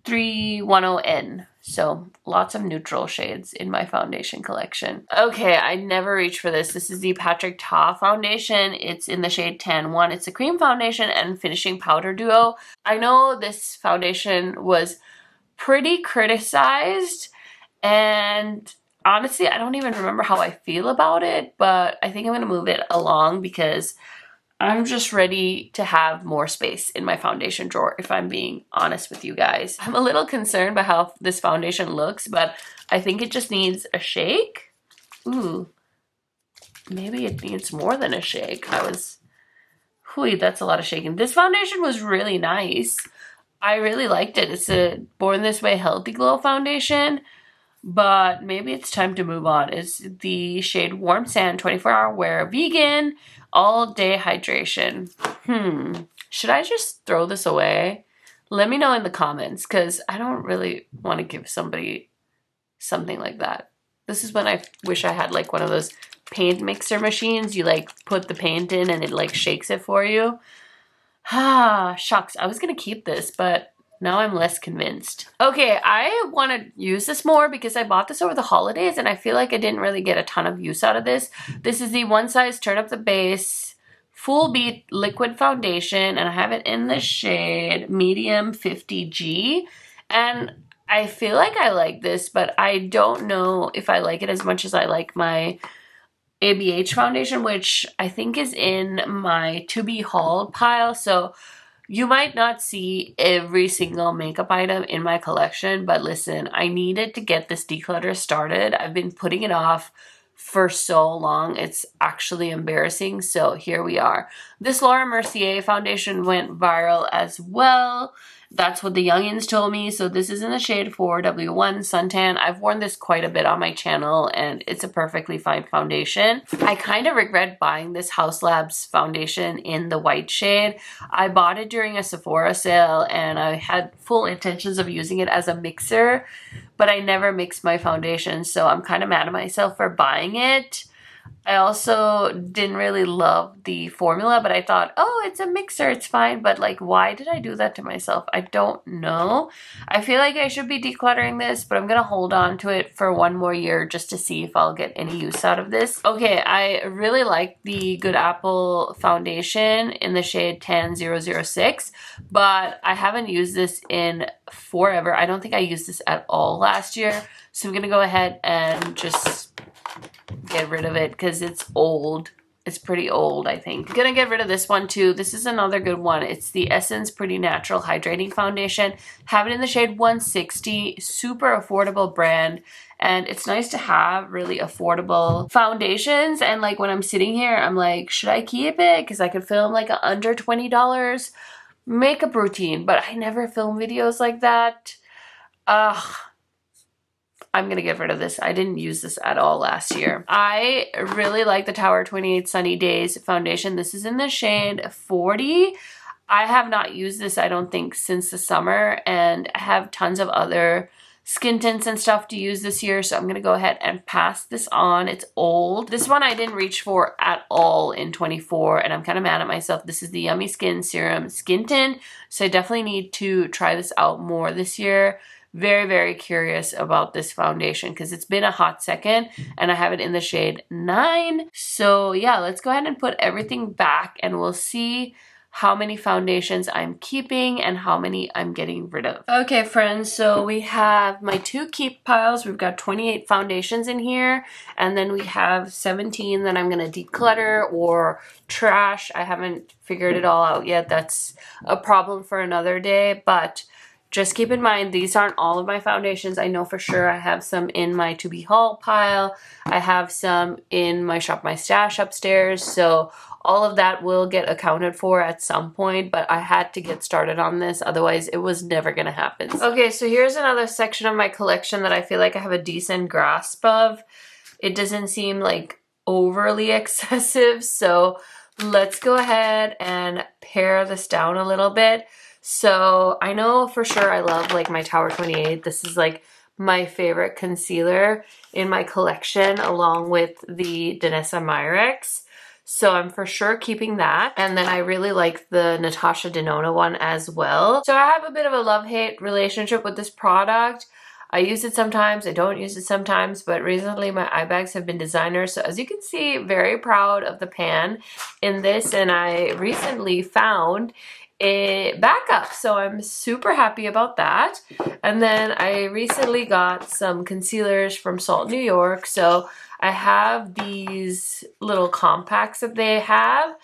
310N. So lots of neutral shades in my foundation collection. Okay, I never reach for this. This is the Patrick Ta foundation. It's in the shade Tan 1. It's a cream foundation and finishing powder duo. I know this foundation was pretty criticized, and honestly, I don't even remember how I feel about it, but I think I'm going to move it along because I'm just ready to have more space in my foundation drawer, if I'm being honest with you guys. I'm a little concerned by how this foundation looks, but I think it just needs a shake. Ooh, maybe it needs more than a shake. Whew, that's a lot of shaking. This foundation was really nice. I really liked it. It's a Born This Way Healthy Glow foundation, but maybe it's time to move on. It's the shade Warm Sand 24-hour wear vegan all day hydration. Should I just throw this away? Let me know in the comments, because I don't really want to give somebody something like that. This is when I wish I had like one of those paint mixer machines. You like put the paint in and it like shakes it for you. Ah, shucks. I was gonna keep this, but now I'm less convinced. Okay, I want to use this more because I bought this over the holidays and I feel like I didn't really get a ton of use out of this. This is the One Size Turn Up the Base Full Beat Liquid Foundation, and I have it in the shade Medium 50G. And I feel like I like this, but I don't know if I like it as much as I like my ABH foundation, which I think is in my to be hauled pile. So you might not see every single makeup item in my collection, but listen, I needed to get this declutter started. I've been putting it off for so long. It's actually embarrassing. So here we are. This Laura Mercier foundation went viral as well. That's what the youngins told me. So this is in the shade 4W1 Suntan. I've worn this quite a bit on my channel and it's a perfectly fine foundation. I kind of regret buying this Haus Labs foundation in the white shade. I bought it during a Sephora sale and I had full intentions of using it as a mixer, but I never mixed my foundation. So I'm kind of mad at myself for buying it. I also didn't really love the formula, but I thought, oh, it's a mixer, it's fine. But like, why did I do that to myself? I don't know. I feel like I should be decluttering this, but I'm going to hold on to it for one more year just to see if I'll get any use out of this. Okay, I really like the Good Apple foundation in the shade Tan 006, but I haven't used this in forever. I don't think I used this at all last year. So I'm going to go ahead and just get rid of it because it's old. It's pretty old, I think. I'm gonna get rid of this one too. This is another good one. It's the Essence Pretty Natural Hydrating Foundation. Have it in the shade 160. Super affordable brand. And it's nice to have really affordable foundations. And like when I'm sitting here, I'm like, should I keep it? Because I could film like a under $20 makeup routine. But I never film videos like that. I'm going to get rid of this. I didn't use this at all last year. I really like the Tower 28 Sunny Days foundation. This is in the shade 40. I have not used this, I don't think, since the summer, and I have tons of other skin tints and stuff to use this year, so I'm going to go ahead and pass this on. It's old. This one I didn't reach for at all in 24, and I'm kind of mad at myself. This is the Yummy Skin Serum Skin Tint, so I definitely need to try this out more this year. Very, very curious about this foundation because it's been a hot second and I have it in the shade 9. So yeah, let's go ahead and put everything back and we'll see how many foundations I'm keeping and how many I'm getting rid of. Okay, friends, so we have my 2 keep piles. We've got 28 foundations in here, and then we have 17 that I'm going to declutter or trash. I haven't figured it all out yet. That's a problem for another day, but just keep in mind, these aren't all of my foundations. I know for sure I have some in my to be haul pile. I have some in my Shop My Stash upstairs. So all of that will get accounted for at some point, but I had to get started on this. Otherwise, it was never going to happen. Okay, so here's another section of my collection that I feel like I have a decent grasp of. It doesn't seem like overly excessive. So let's go ahead and pare this down a little bit. So I know for sure I love like my Tower 28. This is like my favorite concealer in my collection along with the Danessa Myrex. So I'm for sure keeping that. And then I really like the Natasha Denona one as well. So I have a bit of a love-hate relationship with this product. I use it sometimes, I don't use it sometimes, but recently my eye bags have been designer. So as you can see, very proud of the pan in this. And I recently found a backup, so I'm super happy about that. And then I recently got some concealers from Salt New York, so I have these little compacts that they have,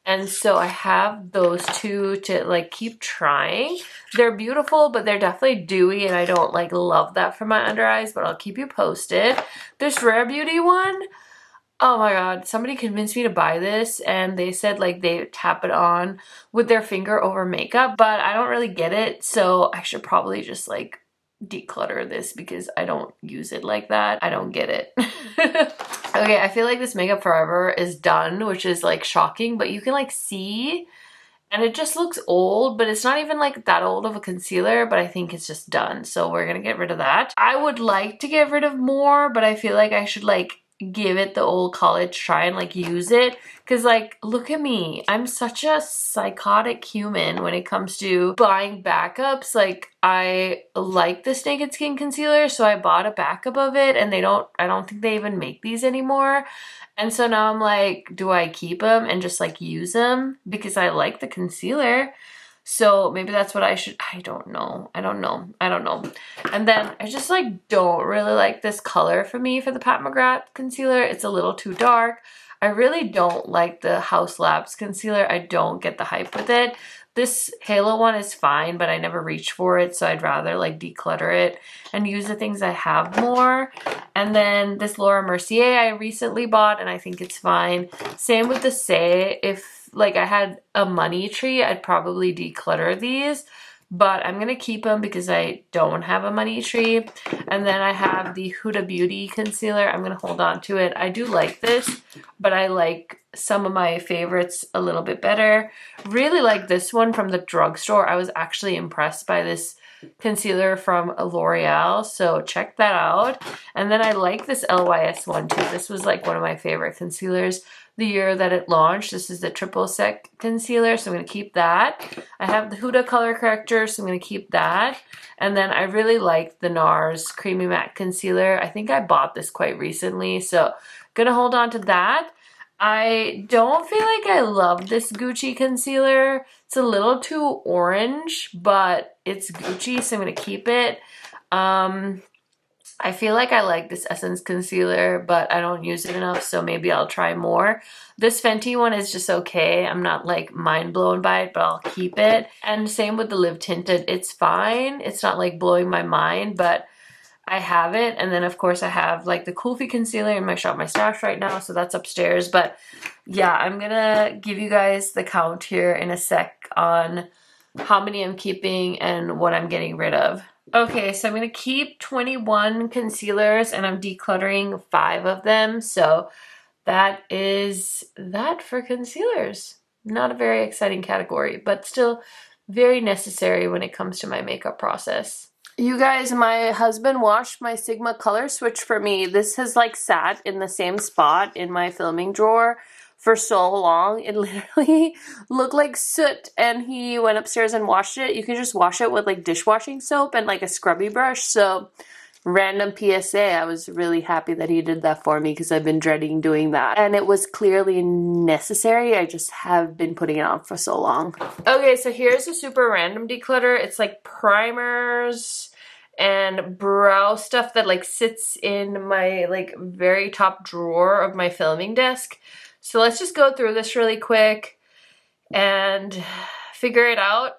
and so I have those 2 to like keep trying. They're beautiful, but they're definitely dewy, and I don't like love that for my under eyes, but I'll keep you posted. This Rare Beauty one, Oh my god, somebody convinced me to buy this and they said like they tap it on with their finger over makeup, but I don't really get it, so I should probably just like declutter this because I don't use it like that. I don't get it. Okay, I feel like this makeup forever is done, which is like shocking, but you can like see and it just looks old, but it's not even like that old of a concealer, but I think it's just done. So we're gonna get rid of that. I would like to get rid of more, but I feel like I should like give it the old college try and like use it. Cause like, look at me. I'm such a psychotic human when it comes to buying backups. Like I like this Naked Skin concealer, so I bought a backup of it and I don't think they even make these anymore. And so now I'm like, do I keep them and just like use them because I like the concealer? So maybe that's what I should, I don't know. And then I just like don't really like this color for me for the Pat McGrath concealer. It's a little too dark. I really don't like the House Labs concealer. I don't get the hype with it. This Halo one is fine, but I never reach for it, so I'd rather like declutter it and use the things I have more. And then this Laura Mercier I recently bought, and I think it's fine. Same with the Say. If like I had a money tree, I'd probably declutter these, but I'm gonna keep them because I don't have a money tree. And then I have the Huda Beauty concealer. I'm gonna hold on to it. I do like this, but I like some of my favorites a little bit better. Really like this one from the drugstore. I was actually impressed by this concealer from L'Oreal, so check that out. And then I like this LYS one too. This was like one of my favorite concealers the year that it launched. This is the Triple Sec concealer, so I'm going to keep that. I have the Huda color corrector, so I'm going to keep that. And then I really like the NARS Creamy Matte Concealer. I think I bought this quite recently, so going to hold on to that. I don't feel like I love this Gucci concealer. It's a little too orange, but it's Gucci, so I'm going to keep it. I feel like I like this Essence concealer, but I don't use it enough, so maybe I'll try more. This Fenty one is just okay. I'm not like mind blown by it, but I'll keep it. And same with the Live Tinted. It's fine. It's not like blowing my mind, but I have it. And then of course I have like the Kulfi concealer in my Shop My Stash right now, so that's upstairs. But yeah, I'm gonna give you guys the count here in a sec on how many I'm keeping and what I'm getting rid of. Okay, so I'm gonna keep 21 concealers and I'm decluttering 5 of them. So that is that for concealers. Not a very exciting category, but still very necessary when it comes to my makeup process. You guys, my husband washed my Sigma color switch for me. This has like sat in the same spot in my filming drawer for so long. It literally looked like soot, and he went upstairs and washed it. You can just wash it with like dishwashing soap and like a scrubby brush. So random PSA, I was really happy that he did that for me because I've been dreading doing that. And it was clearly necessary. I just have been putting it on for so long. Okay, so here's a super random declutter. It's like primers and brow stuff that like sits in my like very top drawer of my filming desk. So let's just go through this really quick and figure it out.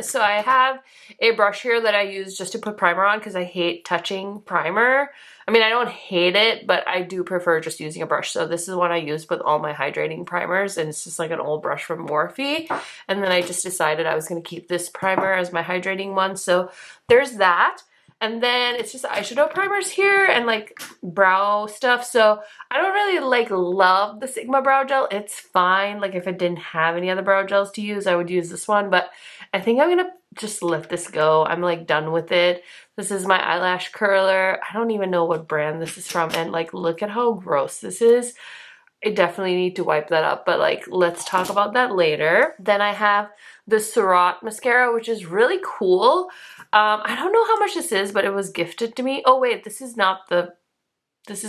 So I have a brush here that I use just to put primer on because I hate touching primer. I mean, I don't hate it, but I do prefer just using a brush. So this is one I use with all my hydrating primers, and it's just like an old brush from Morphe. And then I just decided I was going to keep this primer as my hydrating one. So there's that. And then it's just eyeshadow primers here and like brow stuff. So I don't really like love the Sigma brow gel. It's fine. Like if I didn't have any other brow gels to use, I would use this one. But I think I'm going to just let this go. I'm like done with it. This is my eyelash curler. I don't even know what brand this is from. And like, look at how gross this is. I definitely need to wipe that up, but like, let's talk about that later. Then I have the Surratt mascara, which is really cool. I don't know how much this is, but it was gifted to me. Oh wait, this is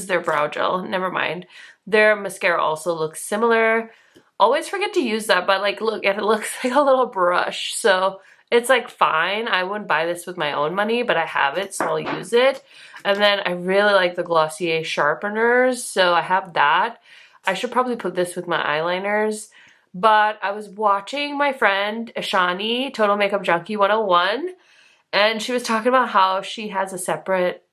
their brow gel. Never mind. Their mascara also looks similar. Always forget to use that, but like, look, it looks like a little brush. So it's like fine. I wouldn't buy this with my own money, but I have it, so I'll use it. And then I really like the Glossier sharpeners, so I have that. I should probably put this with my eyeliners, but I was watching my friend Ashani, Total Makeup Junkie 101, and she was talking about how she has a separate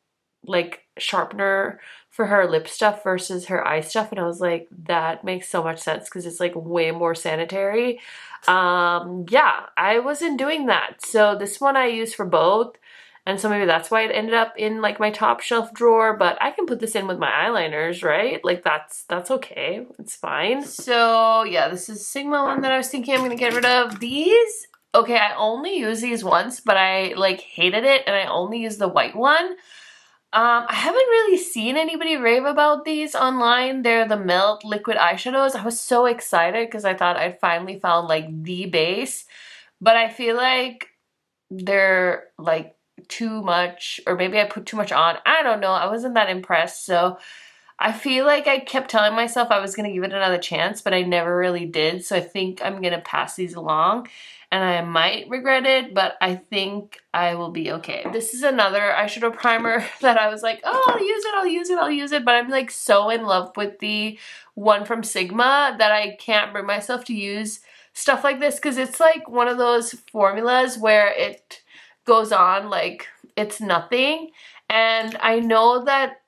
like sharpener for her lip stuff versus her eye stuff, and I was like, that makes so much sense because it's like way more sanitary. Yeah, I wasn't doing that. So this one I use for both. And so maybe that's why it ended up in like my top shelf drawer, but I can put this in with my eyeliners, right? Like that's okay. It's fine. So yeah, this is Sigma one that I was thinking I'm gonna get rid of. These, okay, I only use these once, but I like hated it and I only use the white one. I haven't really seen anybody rave about these online. They're the Melt Liquid Eyeshadows. I was so excited because I thought I'd finally found like the base, but I feel like they're like too much, or maybe I put too much on. I don't know. I wasn't that impressed. So I feel like I kept telling myself I was going to give it another chance, but I never really did. So I think I'm going to pass these along and I might regret it, but I think I will be okay. This is another eyeshadow primer that I was like, oh, I'll use it, I'll use it, I'll use it. But I'm like so in love with the one from Sigma that I can't bring myself to use stuff like this because it's like one of those formulas where it goes on like it's nothing. And I know that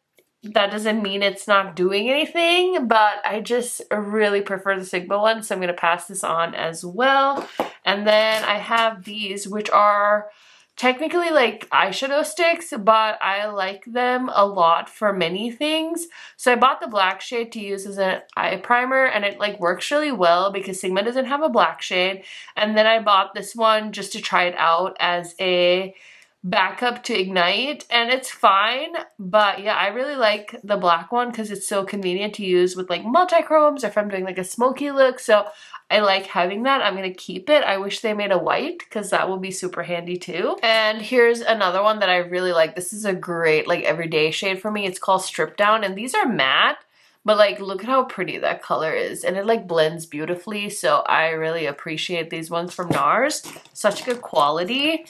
doesn't mean it's not doing anything, but I just really prefer the Sigma one, so I'm going to pass this on as well. And then I have these, which are technically like eyeshadow sticks, but I like them a lot for many things. So I bought the black shade to use as an eye primer, and it like works really well because Sigma doesn't have a black shade. And then I bought this one just to try it out as a backup to Ignite, and it's fine. But yeah, I really like the black one because it's so convenient to use with like multi-chromes or if I'm doing like a smoky look. So I like having that. I'm gonna keep it. I wish they made a white because that will be super handy too. And here's another one that I really like. This is a great like everyday shade for me. It's called Strip Down, and these are matte, but like look at how pretty that color is, and it like blends beautifully. So I really appreciate these ones from NARS. Such good quality.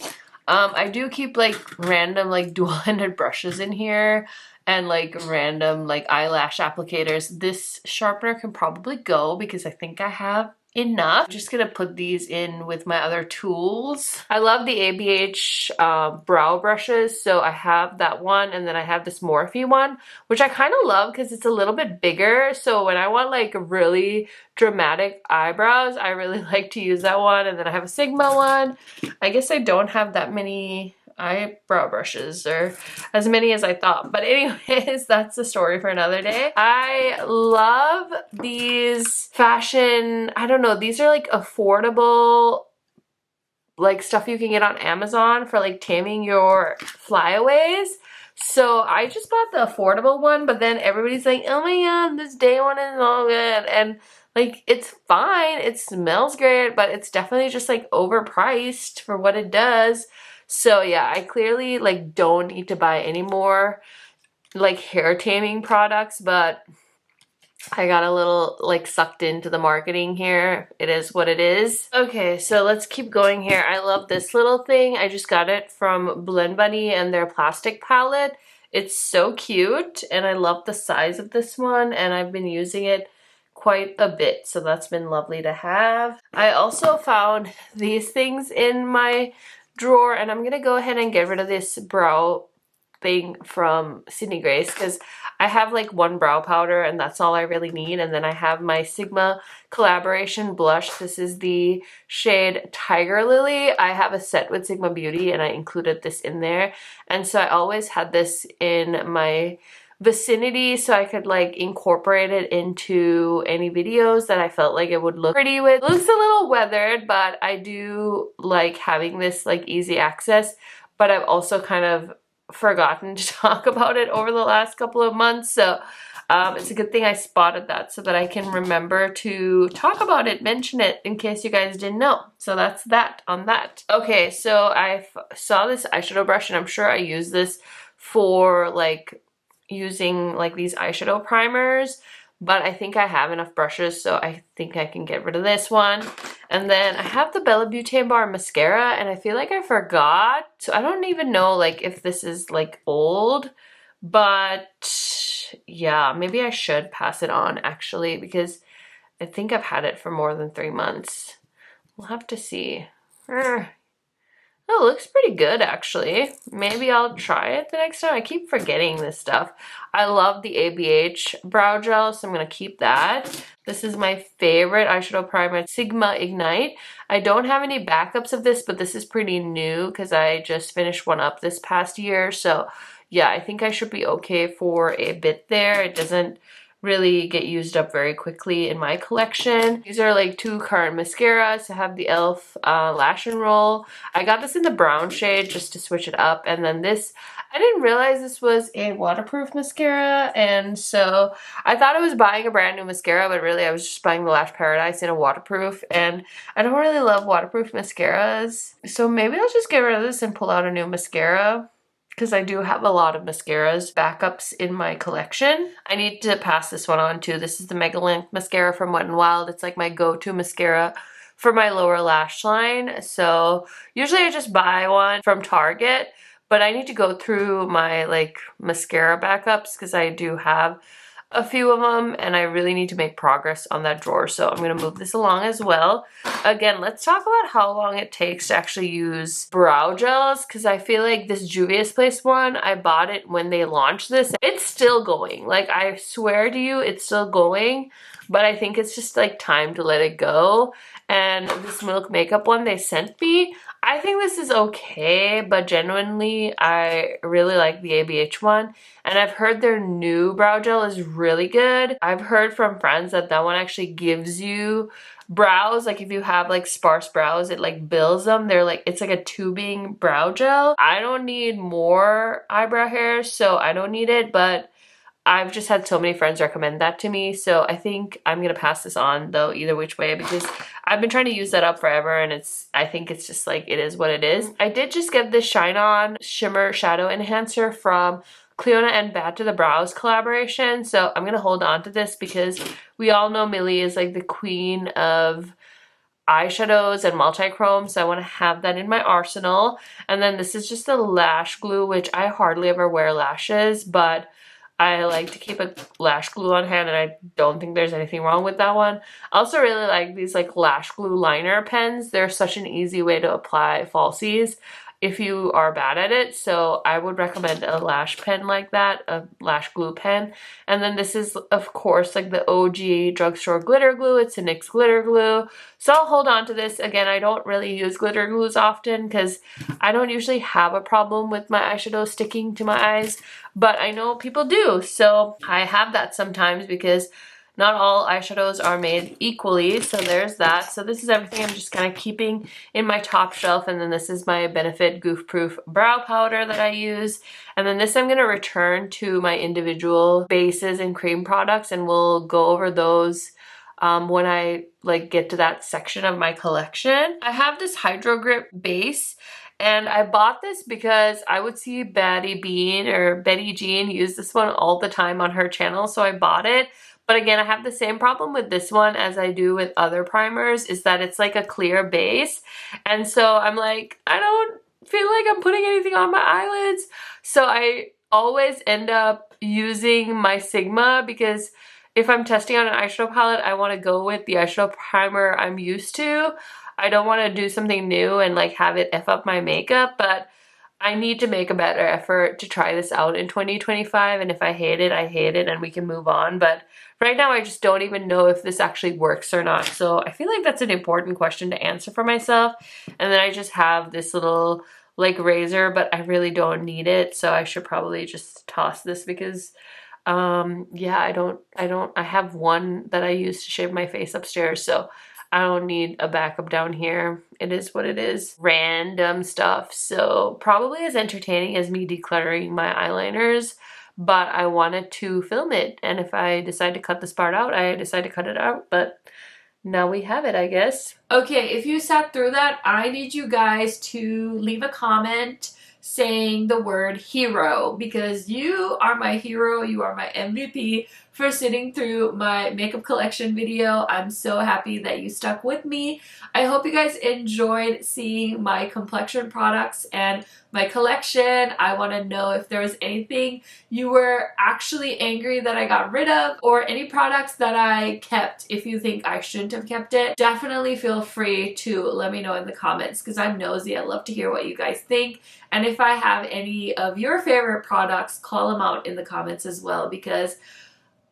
I do keep like random like dual-ended brushes in here and like random like eyelash applicators. This sharpener can probably go because I think I have enough. I'm just gonna put these in with my other tools. I love the ABH brow brushes, so I have that one, and then I have this Morphe one, which I kind of love because it's a little bit bigger. So when I want like really dramatic eyebrows, I really like to use that one. And then I have a Sigma one. I guess I don't have that many eyebrow brushes, or as many as I thought, but anyways, that's the story for another day. I love these fashion, I don't know, these are like affordable like stuff you can get on Amazon for like taming your flyaways. So I just bought the affordable one, but then everybody's like, oh my god, this day one is all good, and like it's fine, it smells great, but it's definitely just like overpriced for what it does. So yeah, I clearly like don't need to buy any more like hair taming products, but I got a little like sucked into the marketing here. It is what it is. Okay, so let's keep going here. I love this little thing. I just got it from Blend Bunny and their plastic palette. It's so cute, and I love the size of this one, and I've been using it quite a bit, so that's been lovely to have. I also found these things in my drawer, and I'm gonna go ahead and get rid of this brow thing from Sydney Grace because I have like one brow powder and that's all I really need. And then I have my Sigma collaboration blush. This is the shade Tiger Lily. I have a set with Sigma Beauty and I included this in there, and so I always had this in my vicinity so I could like incorporate it into any videos that I felt like it would look pretty with. It looks a little weathered, but I do like having this like easy access, but I've also kind of forgotten to talk about it over the last couple of months. So it's a good thing I spotted that so that I can remember to talk about it, mention it in case you guys didn't know. So that's that on that. Okay, so I saw this eyeshadow brush and I'm sure I use this for like using like these eyeshadow primers, but I think I have enough brushes, so I think I can get rid of this one. And then I have the Bella Beaute Bar mascara, and I feel like I forgot, so I don't even know like if this is like old, but yeah, maybe I should pass it on actually because I think I've had it for more than 3 months. We'll have to see. Oh, it looks pretty good actually. Maybe I'll try it the next time. I keep forgetting this stuff. I love the ABH brow gel, so I'm gonna keep that. This is my favorite eyeshadow primer, Sigma Ignite. I don't have any backups of this, but this is pretty new because I just finished one up this past year. So yeah, I think I should be okay for a bit there. It doesn't really get used up very quickly in my collection. These are like two current mascaras. I have the e.l.f. Lash and Roll. I got this in the brown shade just to switch it up. And then this, I didn't realize this was a waterproof mascara. And so I thought I was buying a brand new mascara, but really I was just buying the Lash Paradise in a waterproof. And I don't really love waterproof mascaras. So maybe I'll just get rid of this and pull out a new mascara, because I do have a lot of mascaras backups in my collection. I need to pass this one on too. This is the Mega Length mascara from Wet n Wild. It's like my go-to mascara for my lower lash line. So usually I just buy one from Target, but I need to go through my like mascara backups because I do have a few of them and I really need to make progress on that drawer. So I'm going to move this along as well. Again, let's talk about how long it takes to actually use brow gels, because I feel like this Juvia's Place one, I bought it when they launched this. It's still going. Like, I swear to you, it's still going, but I think it's just like time to let it go. And this Milk Makeup one they sent me, I think this is okay, but genuinely, I really like the ABH one. And I've heard their new brow gel is really good. I've heard from friends that that one actually gives you brows. Like if you have like sparse brows, it like builds them. They're like, it's like a tubing brow gel. I don't need more eyebrow hairs, so I don't need it, but I've just had so many friends recommend that to me, so I think I'm gonna pass this on though either which way, because I've been trying to use that up forever and I think it's just like, it is what it is. I did just get this Shine On Shimmer Shadow Enhancer from Clionadh and Bad to the Brows collaboration, so I'm gonna hold on to this because we all know Millie is like the queen of eyeshadows and multi-chrome, so I want to have that in my arsenal. And then this is just a lash glue, which I hardly ever wear lashes, but I like to keep a lash glue on hand, and I don't think there's anything wrong with that one. I also really like these like lash glue liner pens. They're such an easy way to apply falsies if you are bad at it, so I would recommend a lash pen like that, a lash glue pen. And then this is, of course, like the OG drugstore glitter glue. It's a NYX glitter glue, so I'll hold on to this. Again, I don't really use glitter glues often because I don't usually have a problem with my eyeshadow sticking to my eyes, but I know people do, so I have that sometimes because not all eyeshadows are made equally, so there's that. So this is everything I'm just kind of keeping in my top shelf, and then this is my Benefit Goof Proof brow powder that I use. And then this I'm going to return to my individual bases and cream products, and we'll go over those when I like get to that section of my collection. I have this Hydro Grip base, and I bought this because I would see Betty Bean or Betty Jean use this one all the time on her channel, so I bought it. But again, I have the same problem with this one as I do with other primers, is that it's like a clear base. And so I'm like, I don't feel like I'm putting anything on my eyelids. So I always end up using my Sigma, because if I'm testing on an eyeshadow palette, I want to go with the eyeshadow primer I'm used to. I don't want to do something new and like have it F up my makeup, but I need to make a better effort to try this out in 2025, and if I hate it, I hate it and we can move on. But right now I just don't even know if this actually works or not, so I feel like that's an important question to answer for myself. And then I just have this little like razor, but I really don't need it, so I should probably just toss this because yeah, I have one that I use to shave my face upstairs, so I don't need a backup down here. It is what it is. Random stuff. So probably as entertaining as me decluttering my eyeliners, but I wanted to film it. And if I decide to cut this part out, I decide to cut it out. But now we have it, I guess. Okay, if you sat through that, I need you guys to leave a comment saying the word hero, because you are my hero, you are my MVP for sitting through my makeup collection video. I'm so happy that you stuck with me. I hope you guys enjoyed seeing my complexion products and my collection. I want to know if there was anything you were actually angry that I got rid of, or any products that I kept if you think I shouldn't have kept it. Definitely feel free to let me know in the comments because I'm nosy. I love to hear what you guys think. And if I have any of your favorite products, call them out in the comments as well, because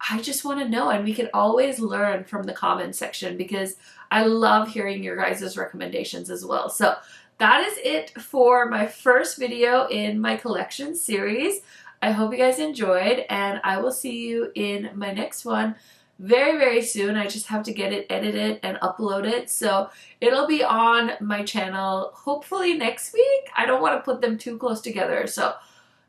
I just want to know, and we can always learn from the comments section because I love hearing your guys' recommendations as well. So that is it for my first video in my collection series. I hope you guys enjoyed, and I will see you in my next one very, very soon. I just have to get it edited and upload it. So it'll be on my channel hopefully next week. I don't want to put them too close together. So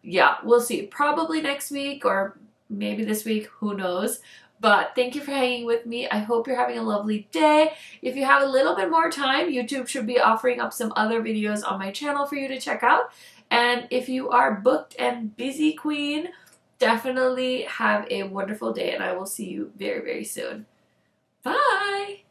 yeah, we'll see. Probably next week or maybe this week, who knows. But thank you for hanging with me. I hope you're having a lovely day. If you have a little bit more time, YouTube should be offering up some other videos on my channel for you to check out. And if you are booked and busy, queen, definitely have a wonderful day, and I will see you very, very soon. Bye!